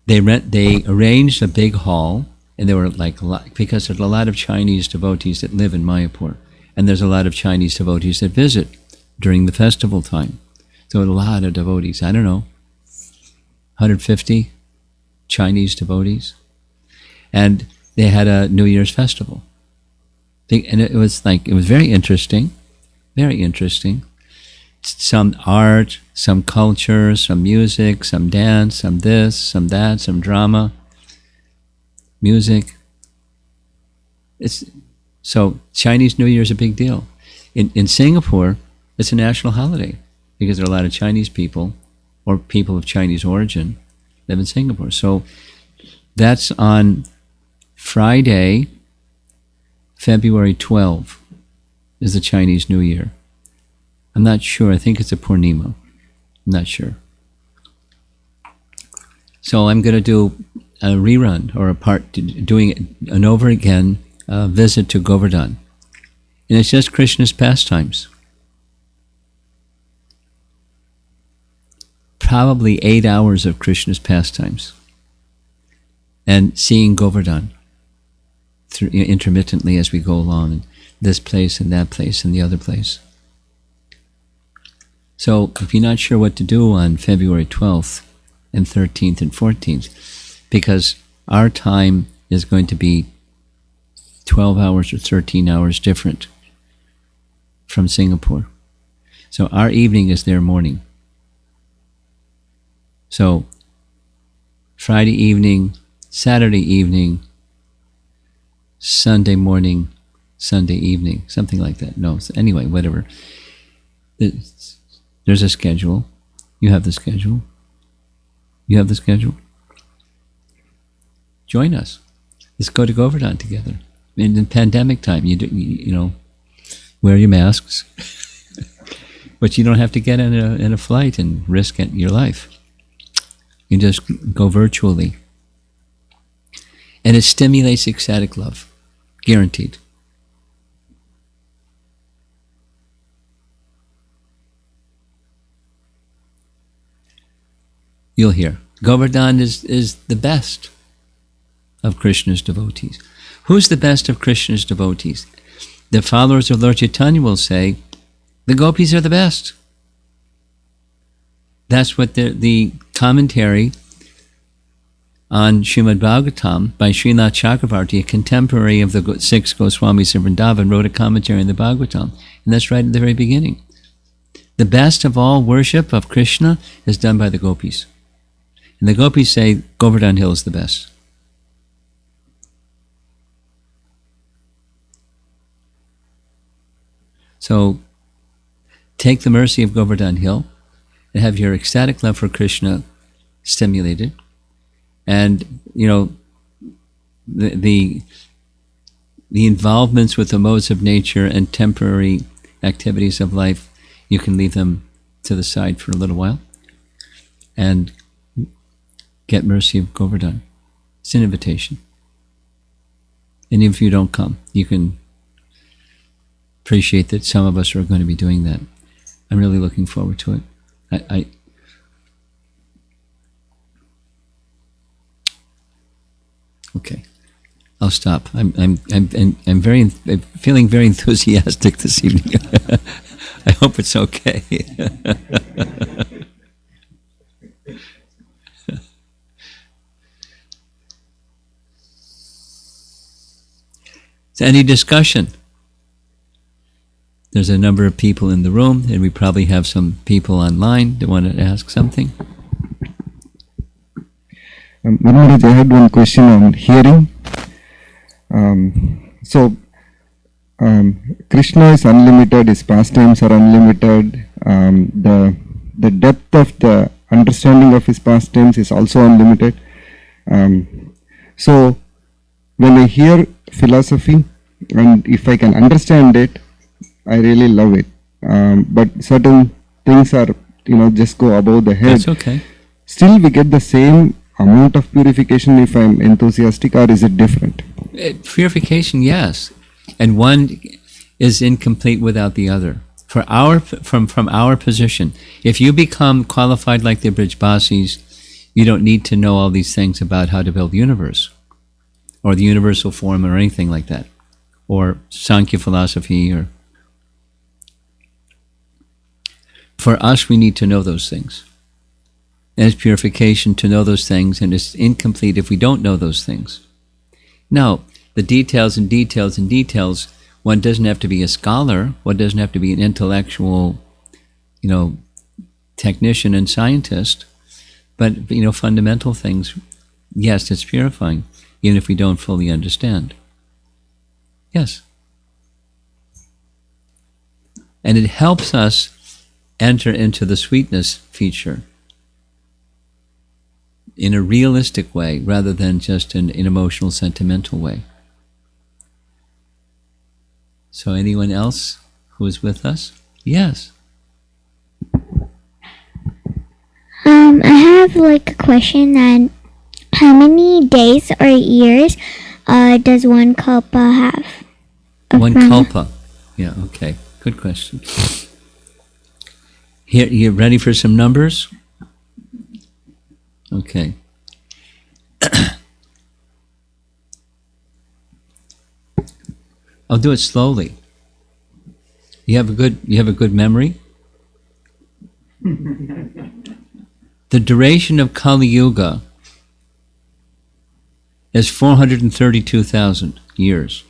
they arranged a big hall, and there were because there's a lot of Chinese devotees that live in Mayapur, and there's a lot of Chinese devotees that visit during the festival time. So a lot of devotees, I don't know, 150 Chinese devotees. And they had a New Year's festival. And it was very interesting, very interesting. Some art, some culture, some music, some dance, some this, some that, some drama, music. So Chinese New Year is a big deal. In Singapore, it's a national holiday because there are a lot of Chinese people or people of Chinese origin live in Singapore. So that's on Friday, February 12 is the Chinese New Year. I'm not sure. I think it's a Purnima. I'm not sure. So I'm going to do a rerun or doing an over again visit to Govardhan. And it's just Krishna's pastimes. Probably 8 hours of Krishna's pastimes. And seeing Govardhan intermittently as we go along, in this place and that place and the other place. So if you're not sure what to do on February 12th and 13th and 14th, because our time is going to be 12 hours or 13 hours different from Singapore. So our evening is their morning. So Friday evening, Saturday evening, Sunday morning, Sunday evening, something like that. No, anyway, whatever. There's a schedule. You have the schedule. You have the schedule. Join us. Let's go to Govardhan together. In the pandemic time, you know, wear your masks, but you don't have to get in a flight and risk your life. You just go virtually. And it stimulates ecstatic love. Guaranteed. You'll hear. Govardhan is the best of Krishna's devotees. Who's the best of Krishna's devotees? The followers of Lord Chaitanya will say, the gopis are the best. That's what the commentary on Srimad Bhagavatam by Srinath Chakravarti, a contemporary of the 6 Goswamis of Vrindavan, wrote a commentary on the Bhagavatam. And that's right at the very beginning. The best of all worship of Krishna is done by the gopis. And the gopis say Govardhan Hill is the best. So take the mercy of Govardhan Hill and have your ecstatic love for Krishna stimulated. And, you know, the involvements with the modes of nature and temporary activities of life, you can leave them to the side for a little while and get mercy of Govardhan. It's an invitation. And if you don't come, you can appreciate that some of us are going to be doing that. I'm really looking forward to it. Okay, I'll stop. I'm feeling very enthusiastic this evening. I hope it's okay. So any discussion? There's a number of people in the room, and we probably have some people online that want to ask something. Maharaj, I had one question on hearing. Krishna is unlimited, his pastimes are unlimited, the depth of the understanding of his pastimes is also unlimited. So when I hear philosophy, and if I can understand it, I really love it. But certain things are, just go above the head. That's okay. Still we get the same amount of purification if I'm enthusiastic, or is it different? Purification, yes. And one is incomplete without the other. From our position, if you become qualified like the Brijbasis, you don't need to know all these things about how to build the universe, or the universal form, or anything like that, or Sankhya philosophy. Or for us, we need to know those things. And it's purification to know those things, and it's incomplete if we don't know those things. Now, the details and details and details, one doesn't have to be a scholar, one doesn't have to be an intellectual, technician and scientist, but, fundamental things, yes, it's purifying, even if we don't fully understand. Yes. And it helps us enter into the sweetness feature in a realistic way, rather than just in an emotional, sentimental way. So anyone else who is with us? Yes. I have a question on how many days or years does one kalpa have? One kalpa. Yeah, okay. Good question. Here, you ready for some numbers? Okay. I'll do it slowly. You have a good memory? The duration of Kali Yuga is 432,000 years.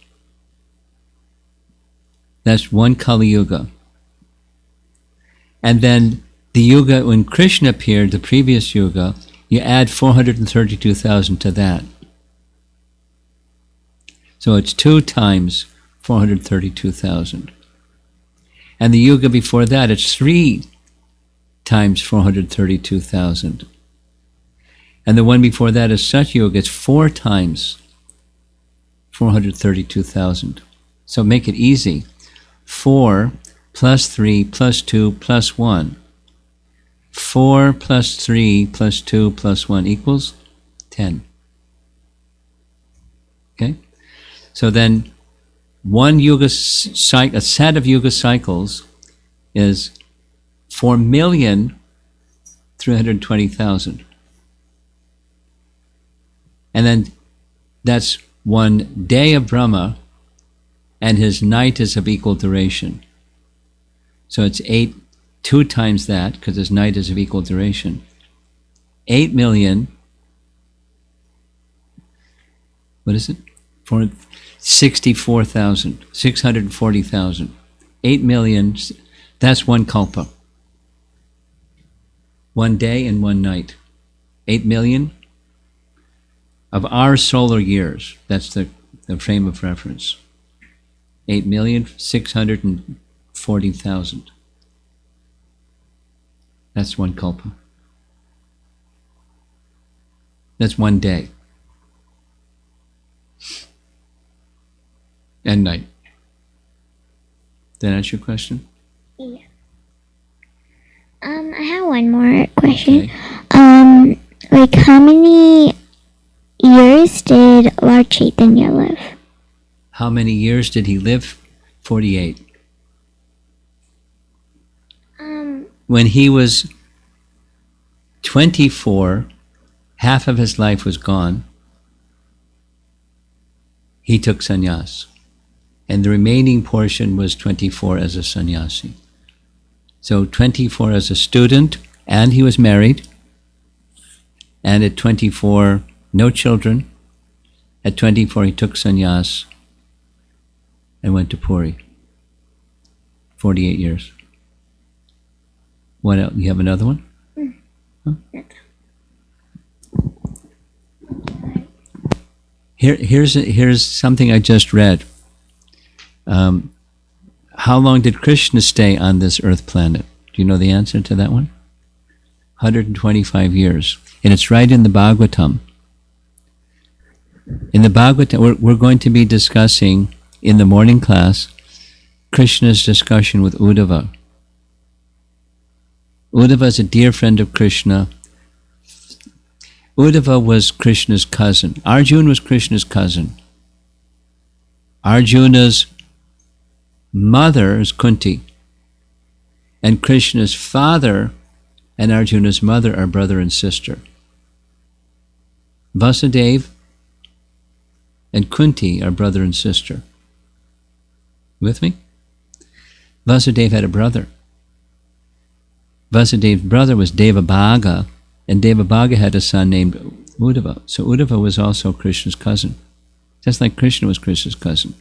That's one Kali Yuga. And then the Yuga when Krishna appeared, the previous Yuga, you add 432,000 to that. So it's 2 times 432,000. And the yuga before that, it's 3 times 432,000. And the one before that is Sat Yuga, it's 4 times 432,000. So make it easy. 4 plus 3 plus 2 plus 1. 4 plus 3 plus 2 plus 1 equals 10. Okay? So then one yuga cycle, a set of yuga cycles is 4,320,000. And then that's one day of Brahma, and his night is of equal duration. So it's 2 times that, because his night is of equal duration. 8 million, what is it? 64,000, 640,000. 8 million, that's one kalpa. 1 day and 1 night. 8 million of our solar years. That's the frame of reference. 8,640,000. That's one kalpa. That's 1 day and night. Did that answer your question? Yeah. I have one more question. Okay. Like how many years did Lord Chaitanya live? How many years did he live? 48. When he was 24, half of his life was gone. He took sannyas. And the remaining portion was 24 as a sannyasi. So 24 as a student, and he was married. And at 24, no children. At 24, he took sannyas and went to Puri. 48 years. What else? You have another one? Huh? Here's something I just read. How long did Krishna stay on this earth planet? Do you know the answer to that one? 125 years. And it's right in the Bhagavatam. In the Bhagavatam, we're going to be discussing in the morning class Krishna's discussion with Uddhava. Uddhava is a dear friend of Krishna. Uddhava was Krishna's cousin. Arjuna was Krishna's cousin. Arjuna's mother is Kunti. And Krishna's father and Arjuna's mother are brother and sister. Vasudeva and Kunti are brother and sister. With me? Vasudeva had a brother. Vasudeva's brother was Devabhaga, and Devabhaga had a son named Uddhava. So Uddhava was also Krishna's cousin, just like Krishna was Krishna's cousin.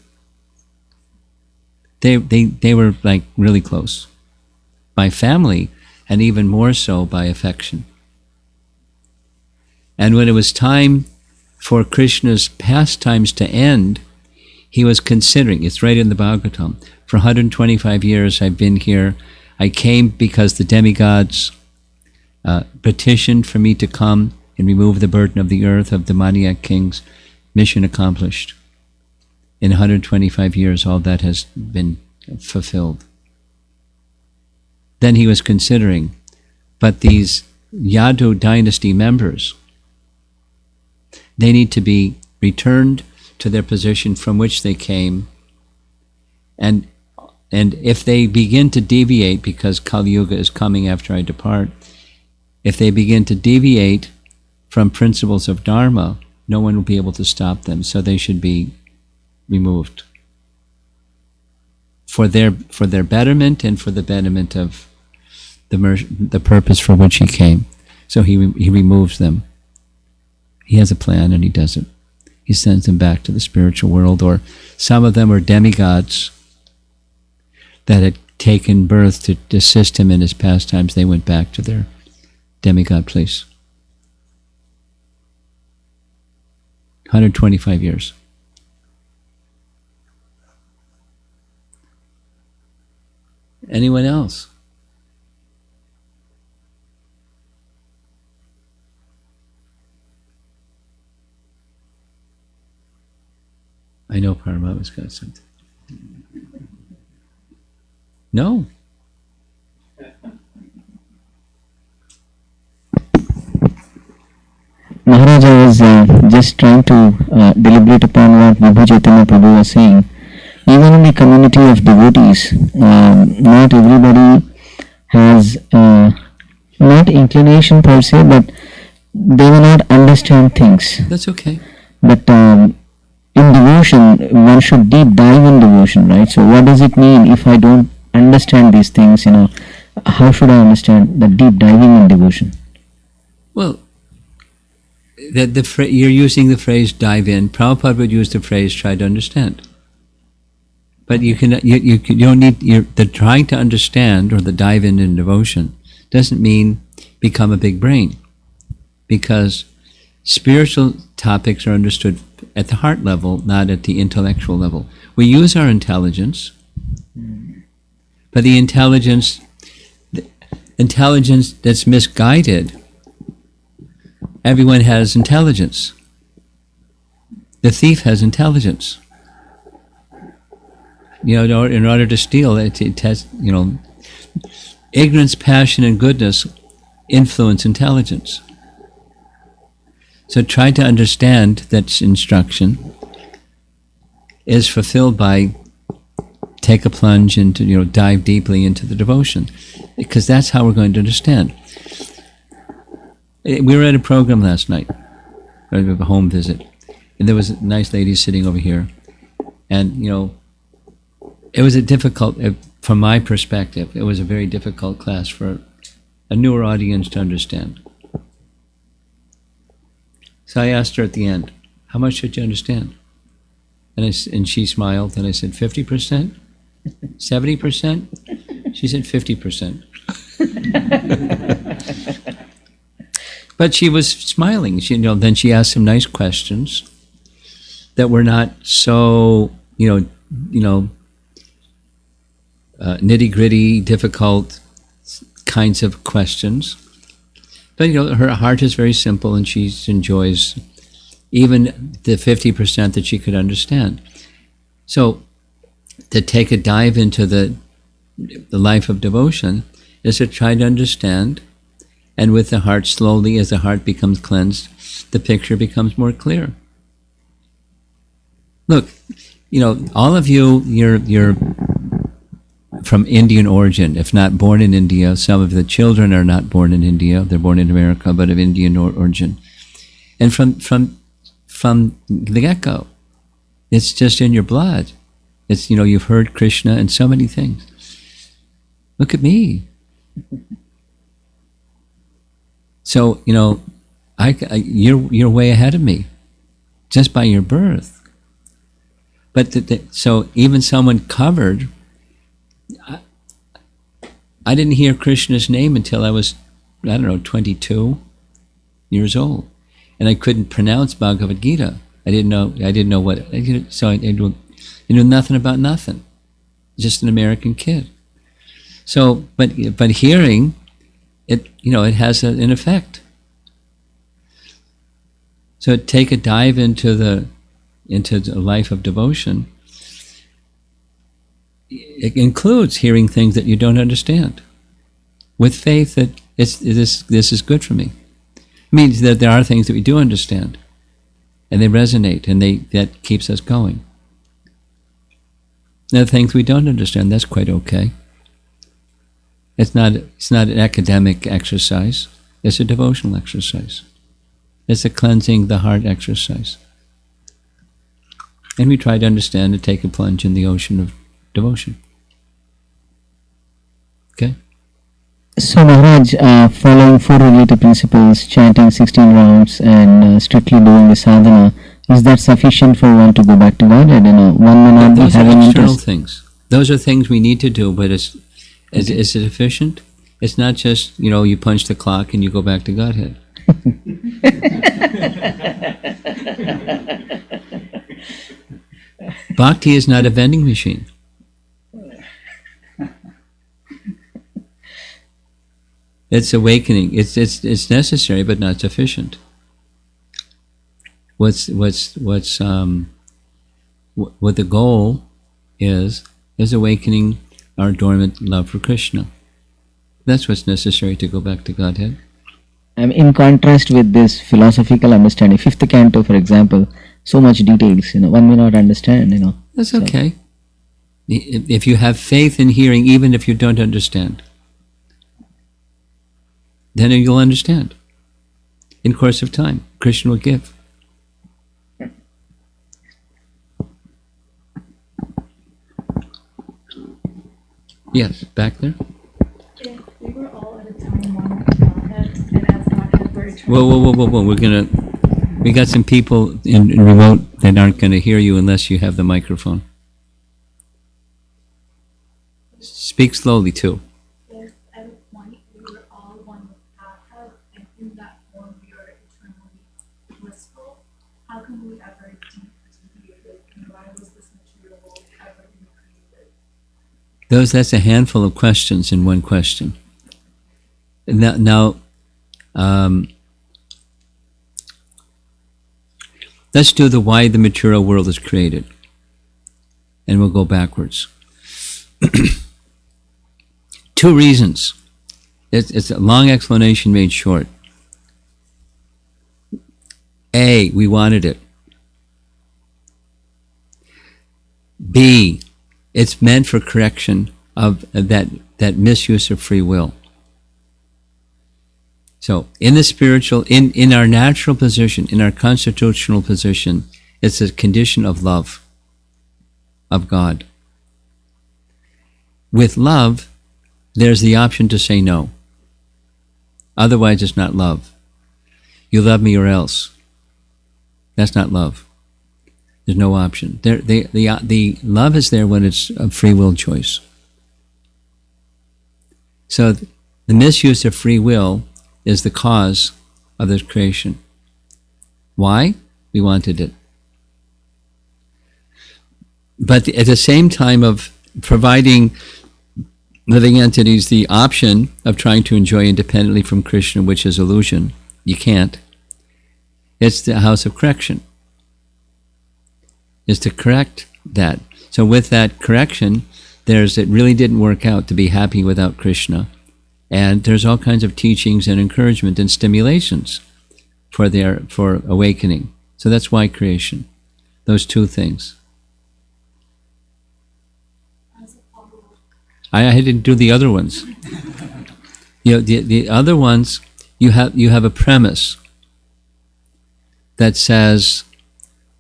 They were like really close by family, and even more so by affection. And when it was time for Krishna's pastimes to end, he was considering, it's right in the Bhagavatam, for 125 years I've been here. I came because the demigods petitioned for me to come and remove the burden of the earth of the maniac kings. Mission accomplished. In 125 years, all that has been fulfilled. Then he was considering, but these Yadu dynasty members, they need to be returned to their position from which they came. And if they begin to deviate, because Kali Yuga is coming after I depart, if they begin to deviate from principles of Dharma, no one will be able to stop them. So they should be removed for their betterment and for the betterment of the purpose for which he came. So he removes them. He has a plan and he does it. He sends them back to the spiritual world, or some of them are demigods that had taken birth to assist him in his pastimes. They went back to their demigod place. 125 years. Anyone else? I know Parama's got something. No? Maharaj, I was just trying to deliberate upon what Vibhu Chaitanya Prabhu was saying. Even in the community of devotees, not everybody has not inclination per se, but they will not understand things. That's okay. But in devotion, one should deep dive in devotion, right? So what does it mean if I don't understand these things? How should I understand the deep diving in devotion? Well, you're using the phrase dive in. Prabhupada would use the phrase try to understand. But you don't need, the trying to understand or the dive in devotion doesn't mean become a big brain, because spiritual topics are understood at the heart level, not at the intellectual level. We use our intelligence, but the intelligence that's misguided, everyone has intelligence. The thief has intelligence. In order to steal, it has, ignorance, passion, and goodness influence intelligence. So try to understand that instruction is fulfilled by take a plunge into, dive deeply into the devotion, because that's how we're going to understand. We were at a program last night, a home visit, and there was a nice lady sitting over here, and, it was a difficult, from my perspective, it was a very difficult class for a newer audience to understand. So I asked her at the end, how much did you understand? And she smiled, and I said, 50%? 70%? She said 50%. But she was smiling. Then she asked some nice questions that were not so, nitty-gritty, difficult kinds of questions. But, her heart is very simple, and she enjoys even the 50% that she could understand. So to take a dive into the life of devotion is to try to understand, and with the heart, slowly, as the heart becomes cleansed, the picture becomes more clear. Look, all of you, you're from Indian origin, if not born in India. Some of the children are not born in India; they're born in America, but of Indian origin. And from the get-go, it's just in your blood. It's, you've heard Krishna and so many things. Look at me. So, you're way ahead of me, just by your birth. But so even someone covered. I didn't hear Krishna's name until I was, 22 years old, and I couldn't pronounce Bhagavad Gita. I didn't know what. So I knew nothing about nothing. Just an American kid. So, but hearing it, it has an effect. So take a dive into the life of devotion. It includes hearing things that you don't understand, with faith that this is good for me. It means that there are things that we do understand, and they resonate, and that keeps us going. There are things we don't understand. That's quite okay. It's not an academic exercise. It's a devotional exercise. It's a cleansing the heart exercise. And we try to understand and take a plunge in the ocean of devotion. Okay? So Maharaj, following 4 related principles, chanting 16 rounds, and strictly doing the sadhana, is that sufficient for one to go back to Godhead? One may not those have are an external interest. things. Those are things we need to do, but is it efficient? It's not just, you punch the clock and you go back to Godhead. Bhakti is not a vending machine. It's awakening. It's necessary, but not sufficient. What the goal is awakening our dormant love for Krishna. That's what's necessary to go back to Godhead. In contrast with this philosophical understanding, fifth canto, for example, so much details, one may not understand, That's okay. If you have faith in hearing, even if you don't understand, then you'll understand. In course of time, Krishna will give. Yes, back there. If we were all at a time one with Godhead, and as Godhead were eternal. Whoa. We got some people in remote that aren't going to hear you unless you have the microphone. Speak slowly too. If at a point we were all one with Godhead, and in that form we are eternally blissful, how can we ever deep to created, and why was this material world ever being created? That's a handful of questions in one question. Now, let's do the why the material world is created, and we'll go backwards. 2 reasons. It's a long explanation made short. A, we wanted it. B, it's meant for correction of that misuse of free will. So in the spiritual, in our natural position, in our constitutional position, it's a condition of love of God. With love, there's the option to say no. Otherwise, it's not love. You love me or else. That's not love. There's no option. The love is there when it's a free will choice. So the misuse of free will is the cause of this creation. Why? We wanted it. But at the same time of providing living entities the option of trying to enjoy independently from Krishna, which is illusion, you can't. It's the house of correction. Is to correct that. So with that correction, it really didn't work out to be happy without Krishna. And there's all kinds of teachings and encouragement and stimulations for awakening. So that's why creation. Those 2 things. I didn't do the other ones. The other ones, you have a premise that says,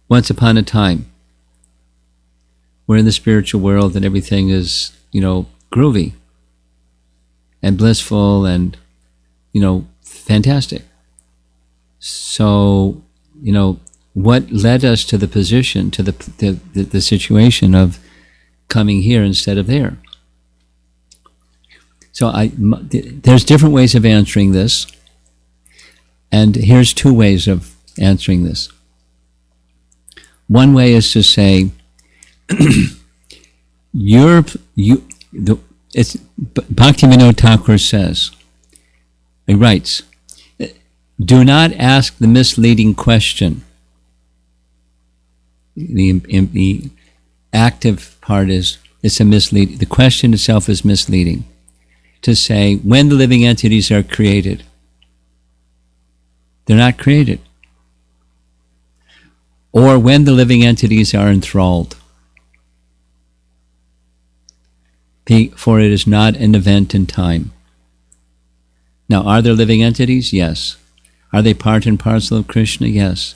once upon a time, we're in the spiritual world and everything is, groovy and blissful and, fantastic. So, what led us to the position, to the situation of coming here instead of there? So there's different ways of answering this, and here's 2 ways of answering this. One way is to say, Bhaktivinoda Thakur says, he writes, do not ask the misleading question. The active part is, it's a misleading. The question itself is misleading. To say, when the living entities are created, they're not created. Or when the living entities are enthralled. For it is not an event in time. Now, are there living entities? Yes. Are they part and parcel of Krishna? Yes.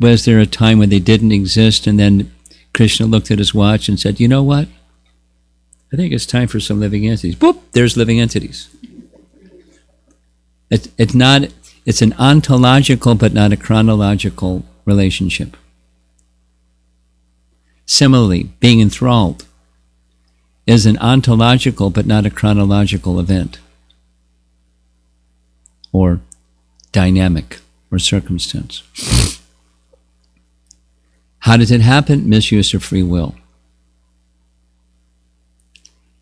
Was there a time when they didn't exist and then Krishna looked at his watch and said, you know what? I think it's time for some living entities. Boop! There's living entities. It's an ontological but not a chronological relationship. Similarly, being enthralled is an ontological but not a chronological event, or dynamic, or circumstance. How does it happen? Misuse of free will.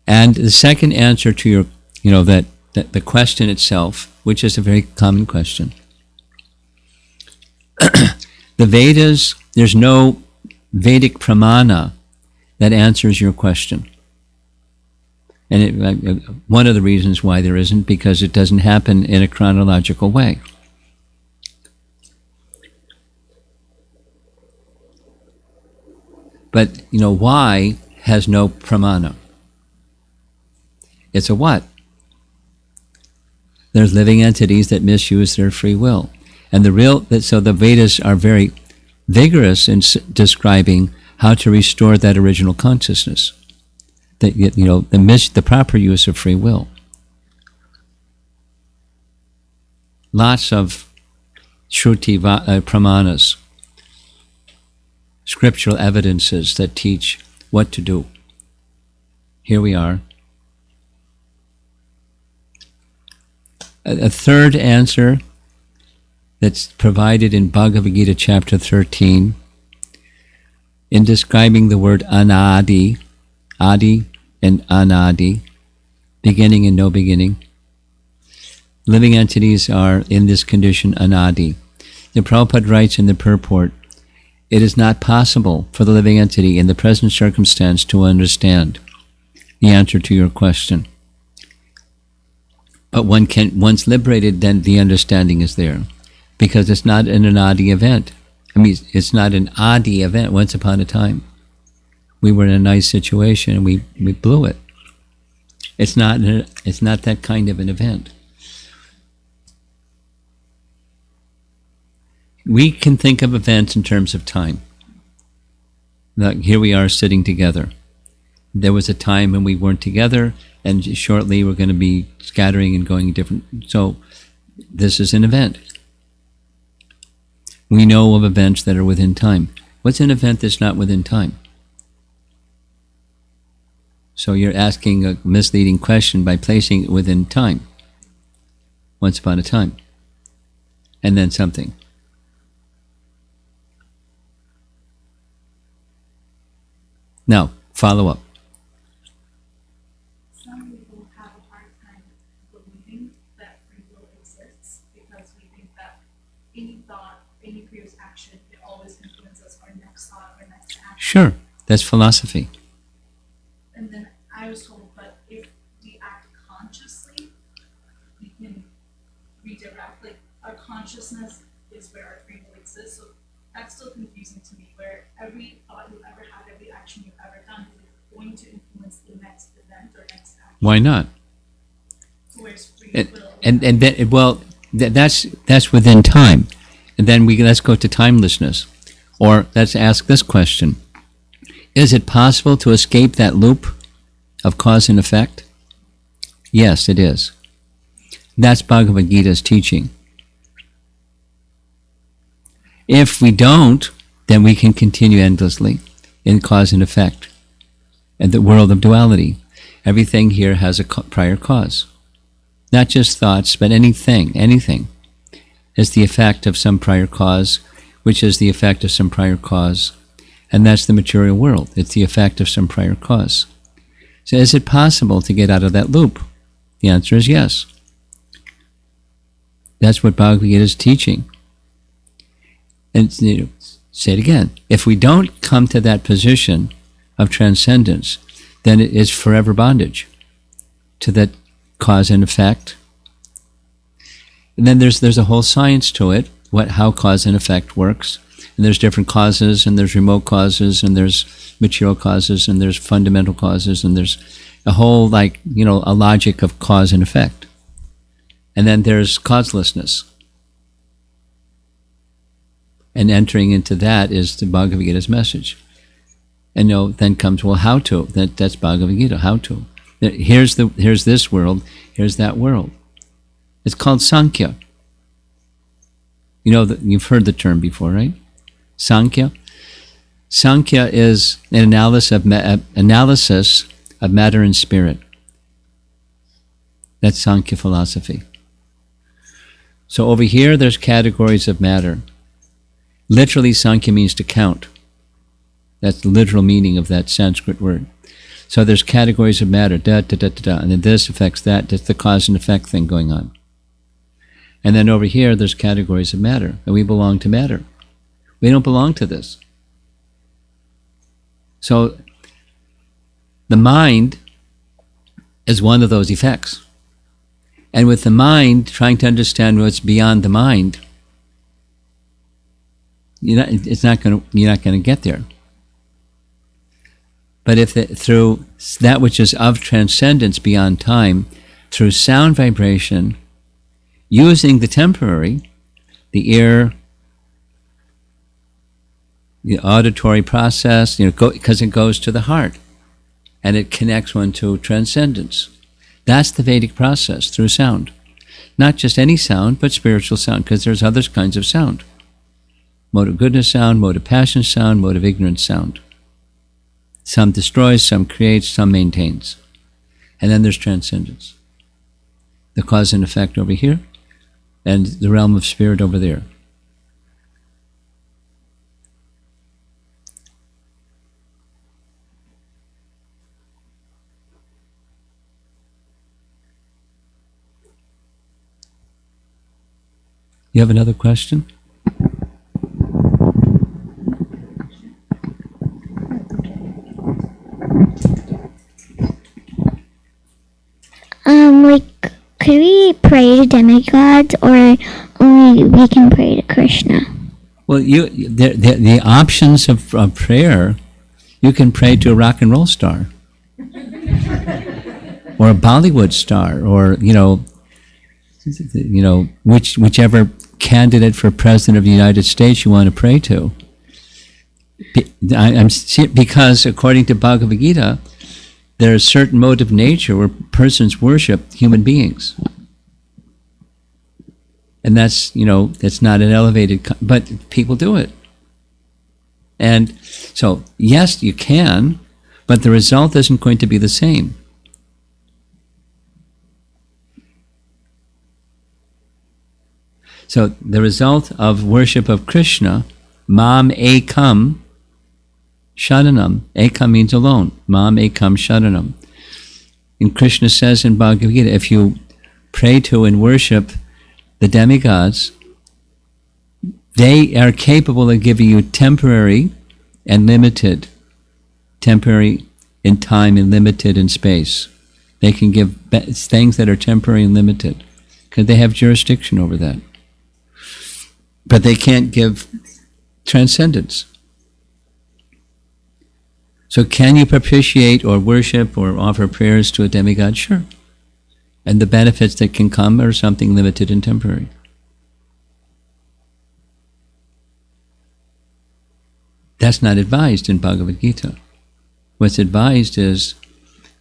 And the second answer to your, that the question itself, which is a very common question. The Vedas, there's no Vedic pramana that answers your question. And one of the reasons why there isn't, because it doesn't happen in a chronological way. But, why has no pramana? It's a what? There's living entities that misuse their free will. And so the Vedas are very vigorous in describing how to restore that original consciousness. The proper use of free will. Lots of Shruti pramanas, scriptural evidences that teach what to do. Here we are. A third answer that's provided in Bhagavad Gita chapter 13 in describing the word anadi, adi and anadi, beginning and no beginning. Living entities are in this condition anadi. The Prabhupada writes in the purport, it is not possible for the living entity in the present circumstance to understand the answer to your question. But once liberated, then the understanding is there. Because it's not an anadi event. It's not an adi event. Once upon a time, we were in a nice situation and we blew it. It's not that kind of an event. We can think of events in terms of time. Like here we are sitting together. There was a time when we weren't together, and shortly we're going to be scattering and going different. So this is an event. We know of events that are within time. What's an event that's not within time? So you're asking a misleading question by placing it within time. Once upon a time. And then something. Now, follow up. Some people have a hard time believing that free will exists because we think that any thought, any previous action, it always influences our next thought or next action. Sure, that's philosophy. And then I was told, but if we act consciously, we can redirect. Like our consciousness is where our free will exists. So that's still confusing to me. Where every thought you ever had, every action you've ever done, is it going to influence the next event or next action? Why not? So where's free will? And then, well, that's within time. And then let's go to timelessness. Or let's ask this question. Is it possible to escape that loop of cause and effect? Yes, it is. That's Bhagavad Gita's teaching. If we don't, then we can continue endlessly in cause and effect. In the world of duality, everything here has a prior cause. Not just thoughts, but anything is the effect of some prior cause, which is the effect of some prior cause. And that's the material world. It's the effect of some prior cause. So is it possible to get out of that loop? The answer is yes. That's what Bhagavad Gita is teaching. And say it again. If we don't come to that position of transcendence, then it is forever bondage to that cause and effect. And then there's a whole science to it, how cause and effect works. And there's different causes, and there's remote causes, and there's material causes, and there's fundamental causes, and there's a whole, a logic of cause and effect. And then there's causelessness. And entering into that is the Bhagavad Gita's message. And then comes, well, how to? That's Bhagavad Gita, how to. Here's this world, here's that world. It's called Sankhya. You've heard the term before, right? Sankhya. Sankhya is an analysis of matter and spirit. That's Sankhya philosophy. So over here, there's categories of matter. Literally, Sankhya means to count. That's the literal meaning of that Sanskrit word. So there's categories of matter, and then this affects that. That's the cause and effect thing going on. And then over here, there's categories of matter, and we belong to matter. We don't belong to this. So the mind is one of those effects. And with the mind, trying to understand what's beyond the mind, you're not going to get there. But if through that which is of transcendence beyond time, through sound vibration, using the temporary, the ear, the auditory process, because it goes to the heart, and it connects one to transcendence. That's the Vedic process through sound. Not just any sound, but spiritual sound, because there's other kinds of sound. Mode of goodness sound, mode of passion sound, mode of ignorance sound. Some destroys, some creates, some maintains. And then there's transcendence. The cause and effect over here, and the realm of spirit over there. You have another question? Could we pray to demigods, or only we can pray to Krishna? Well, the options of prayer, you can pray to a rock and roll star, or a Bollywood star, or whichever candidate for president of the United States you want to pray to. Because according to Bhagavad Gita, there's a certain mode of nature where persons worship human beings. And that's not an elevated, but people do it. And so, yes, you can, but the result isn't going to be the same. So the result of worship of Krishna, Mam Ekam Sharanam. Ekam means alone. Mam Ekam Sharanam. And Krishna says in Bhagavad Gita, if you pray to and worship the demigods, they are capable of giving you temporary and limited. Temporary in time and limited in space. They can give things that are temporary and limited, because they have jurisdiction over that. But they can't give transcendence. So can you propitiate or worship or offer prayers to a demigod? Sure. And the benefits that can come are something limited and temporary. That's not advised in Bhagavad Gita. What's advised is,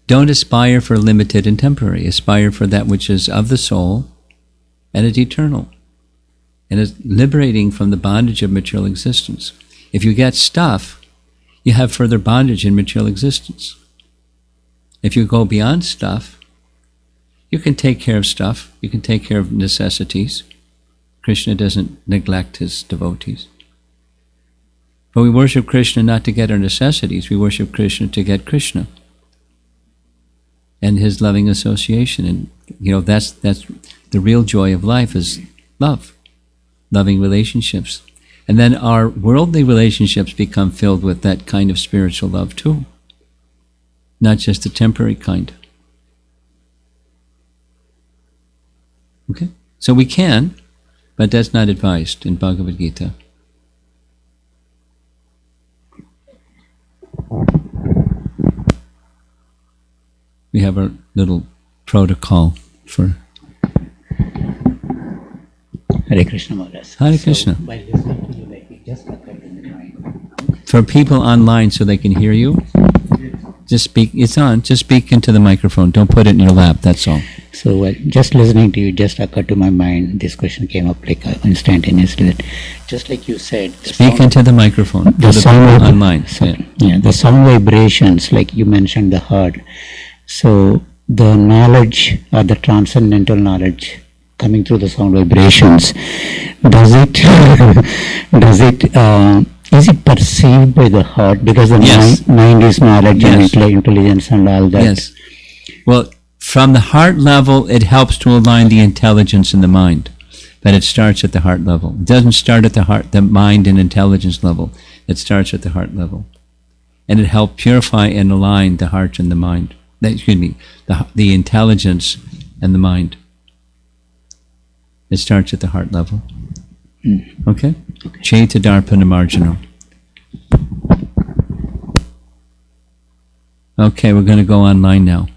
don't aspire for limited and temporary. Aspire for that which is of the soul and is eternal. And is liberating from the bondage of material existence. If you get stuff, you have further bondage in material existence. If you go beyond stuff, you can take care of stuff, you can take care of necessities. Krishna doesn't neglect his devotees. But we worship Krishna not to get our necessities, we worship Krishna to get Krishna and his loving association. And that's the real joy of life, is love. Loving relationships. And then our worldly relationships become filled with that kind of spiritual love too. Not just the temporary kind. Okay? So we can, but that's not advised in Bhagavad Gita. We have a little protocol for Hare Krishna Maharaj. Hare Krishna. While listening to you, it just occurred in my mind. For people online so they can hear you, just speak, it's on, just speak into the microphone. Don't put it in your lap, that's all. So while just listening to you, just occurred to my mind, this question came up instantaneously. That just like you said, Speak into the microphone. The for sound people online. Yeah, the sound vibrations, like you mentioned, the heart. So the knowledge or the transcendental knowledge coming through the sound vibrations, does it is it perceived by the heart? Because the Yes. mind is knowledge and Yes. intelligence and all that. Yes. Well, from the heart level, it helps to align the intelligence in the mind. But it starts at the heart level. It doesn't start at the mind and intelligence level. It starts at the heart level. And it helps purify and align the heart and the mind. The intelligence and the mind. It starts at the heart level. Okay? Chaita Darpana Marjano. Okay, we're going to go online now.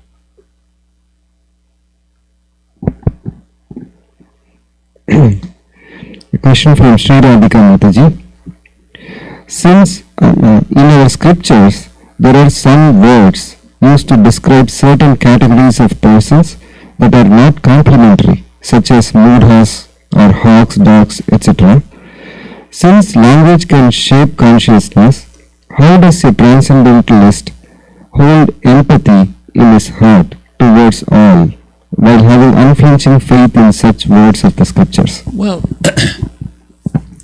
A question from Sri Radhika Mataji. Since in our scriptures there are some words used to describe certain categories of persons that are not complementary, such as mudhas or hawks, dogs, etc. Since language can shape consciousness, how does a transcendentalist hold empathy in his heart towards all, while having unflinching faith in such words of the scriptures? Well,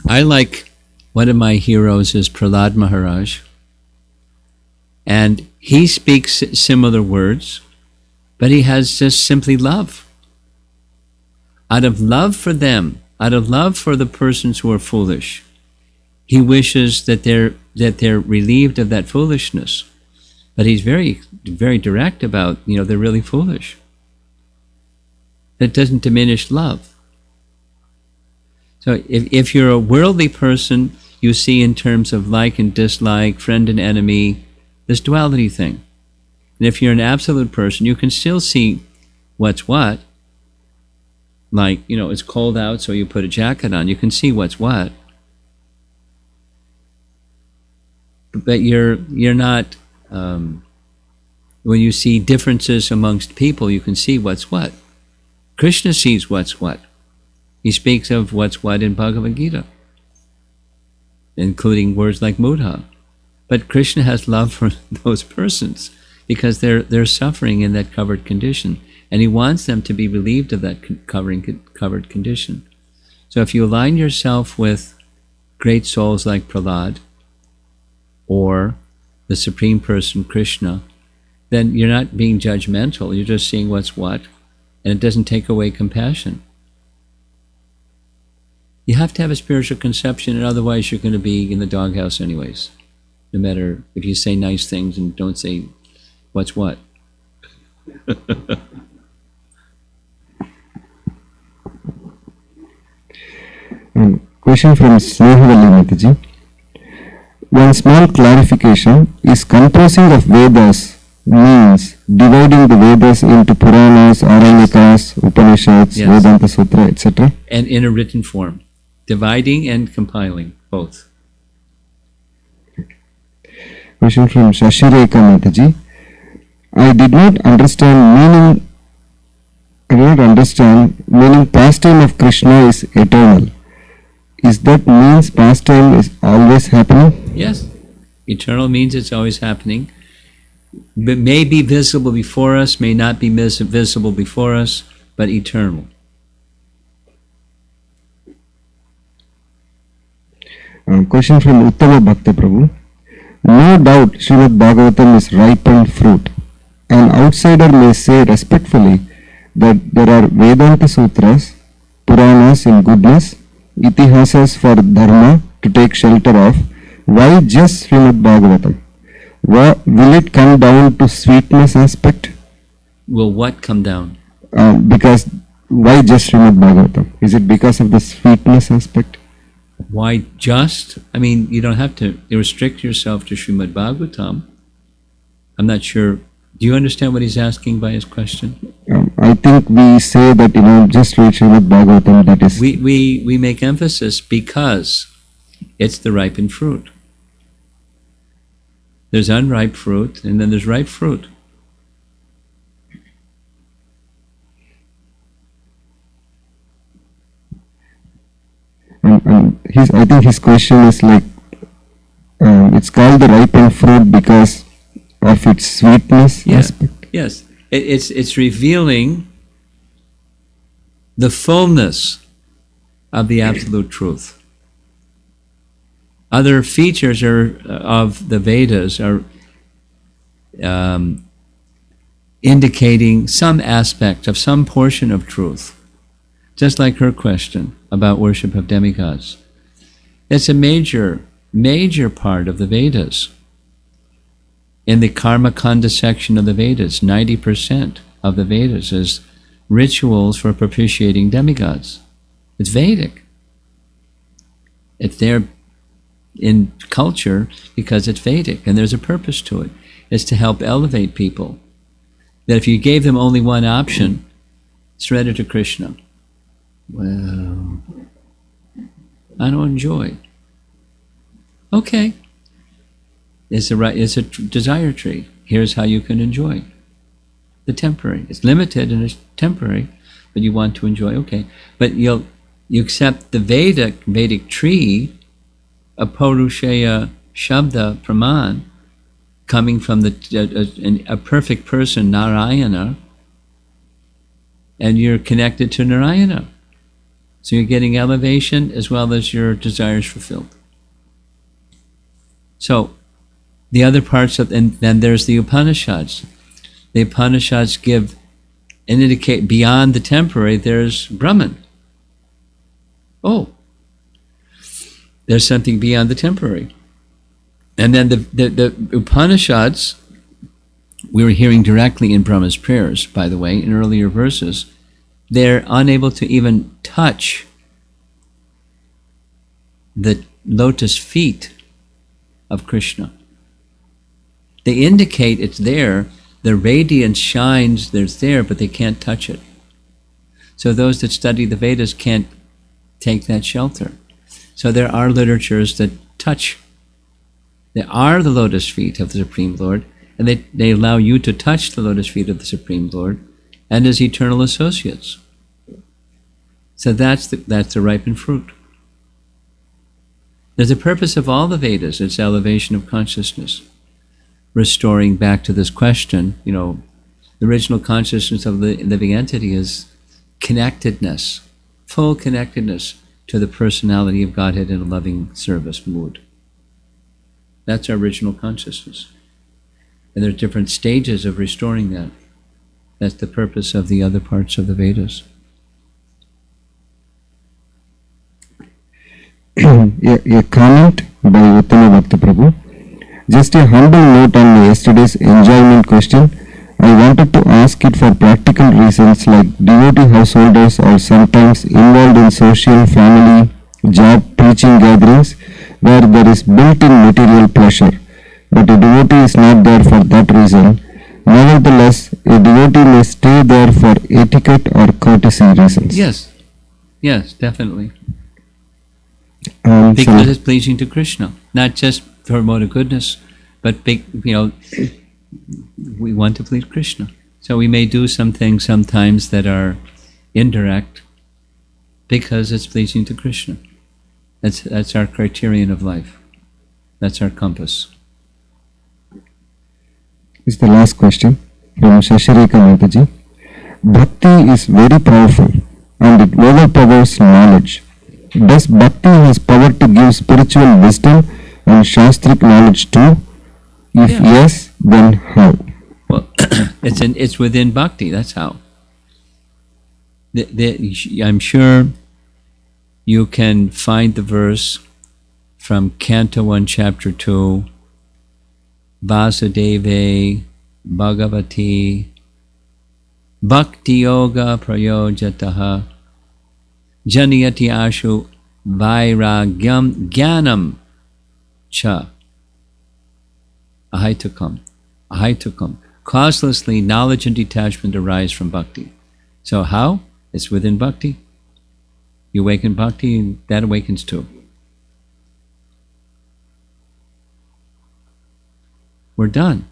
I like one of my heroes is Prahlad Maharaj, and he speaks similar words, but he has just simply love. Out of love for them, out of love for the persons who are foolish, he wishes that they're relieved of that foolishness. But he's very, very direct about, they're really foolish. That doesn't diminish love. So if you're a worldly person, you see in terms of like and dislike, friend and enemy, this duality thing. And if you're an absolute person, you can still see what's what. Like, it's cold out, so you put a jacket on. You can see what's what. But you're not, when you see differences amongst people, you can see what's what. Krishna sees what's what. He speaks of what's what in Bhagavad Gita, including words like mudha. But Krishna has love for those persons because they're suffering in that covered condition, and he wants them to be relieved of that covered condition. So if you align yourself with great souls like Prahlad or the Supreme Person Krishna, then you're not being judgmental, you're just seeing what's what, and it doesn't take away compassion. You have to have a spiritual conception, and otherwise you're going to be in the doghouse anyways, no matter if you say nice things and don't say what's what. Question from Snehavalli Mataji. One small clarification: is composing of Vedas means dividing the Vedas into Puranas, Aranyakas, Upanishads, Yes. Vedanta Sutra, etc.? And in a written form, dividing and compiling, both. Question from Shashireka Mataji. I did not understand meaning pastime of Krishna is eternal. Is that means pastime is always happening? Yes, eternal means it's always happening. But may be visible before us, may not be visible before us, but eternal. Question from Uttama Bhakta Prabhu. No doubt Srimad Bhagavatam is ripened fruit. An outsider may say respectfully that there are Vedanta Sutras, Puranas in goodness, Itihasas for Dharma to take shelter of. Why just Srimad Bhagavatam? Will it come down to sweetness aspect? Will what come down? Because why just Srimad Bhagavatam? Is it because of the sweetness aspect? Why just? I mean, you don't have to restrict yourself to Srimad Bhagavatam. I'm not sure. Do you understand what he's asking by his question? I think we say that, just read Srimad Bhagavatam, that is... We make emphasis because it's the ripened fruit. There's unripe fruit, and then there's ripe fruit. I think his question is like, it's called the ripened fruit because of its sweetness aspect. Yes, it's revealing the fullness of the absolute truth. Other features of the Vedas are indicating some aspect of some portion of truth. Just like her question about worship of demigods. It's a major part of the Vedas. In the Karma Kanda section of the Vedas, 90% of the Vedas is rituals for propitiating demigods. It's Vedic. It's there in culture because it's Vedic, and there's a purpose to it. It's to help elevate people. That if you gave them only one option, surrender to Krishna. Well, I don't enjoy. Okay. It's a desire tree. Here's how you can enjoy the temporary. It's limited and it's temporary, but you want to enjoy. Okay, but you accept the Vedic tree, a Purushaya Shabda Praman, coming from a perfect person, Narayana, and you're connected to Narayana. So you're getting elevation as well as your desires fulfilled. So the other parts of, and then there's the Upanishads. The Upanishads give and indicate beyond the temporary, there's Brahman. Oh, there's something beyond the temporary. And then the Upanishads, we were hearing directly in Brahma's prayers, by the way, in earlier verses, they're unable to even touch the lotus feet of Krishna. They indicate it's there, the radiance shines, there's there, but they can't touch it. So those that study the Vedas can't take that shelter. So there are literatures that touch. They are the lotus feet of the Supreme Lord, and they allow you to touch the lotus feet of the Supreme Lord and his eternal associates. So that's the ripened fruit. There's a purpose of all the Vedas, it's elevation of consciousness. Restoring back to this question, the original consciousness of the living entity is connectedness, full connectedness to the personality of Godhead in a loving service mood. That's our original consciousness. And there are different stages of restoring that. That's the purpose of the other parts of the Vedas. A comment by Uttama Bhakta Prabhu. Just a humble note on yesterday's enjoyment question. I wanted to ask it for practical reasons, like devotee householders are sometimes involved in social, family, job, preaching gatherings where there is built-in material pleasure, but a devotee is not there for that reason. Nevertheless, a devotee may stay there for etiquette or courtesy reasons. Yes, definitely. Because it's pleasing to Krishna, not just for mode of goodness, but we want to please Krishna. So we may do some things sometimes that are indirect because it's pleasing to Krishna. That's our criterion of life. That's our compass. This is the last question from Shasharika Mataji. Bhakti is very powerful and it overpowers knowledge. Does Bhakti has power to give spiritual wisdom and Shastric knowledge too? If yes, then how? Well, it's within Bhakti, that's how. I'm sure you can find the verse from Canto 1, Chapter 2, Vasudeve Bhagavati Bhakti Yoga Prayojataha Janiyati Ashu Vairagyam Jnanam Cha Ahaitukam. Causelessly, knowledge and detachment arise from Bhakti. So how? It's within Bhakti. You awaken Bhakti, and that awakens too. We're done.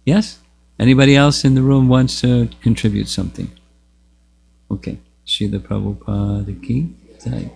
Yes? Anybody else in the room wants to contribute something? Okay. Srila Prabhupada ki jai.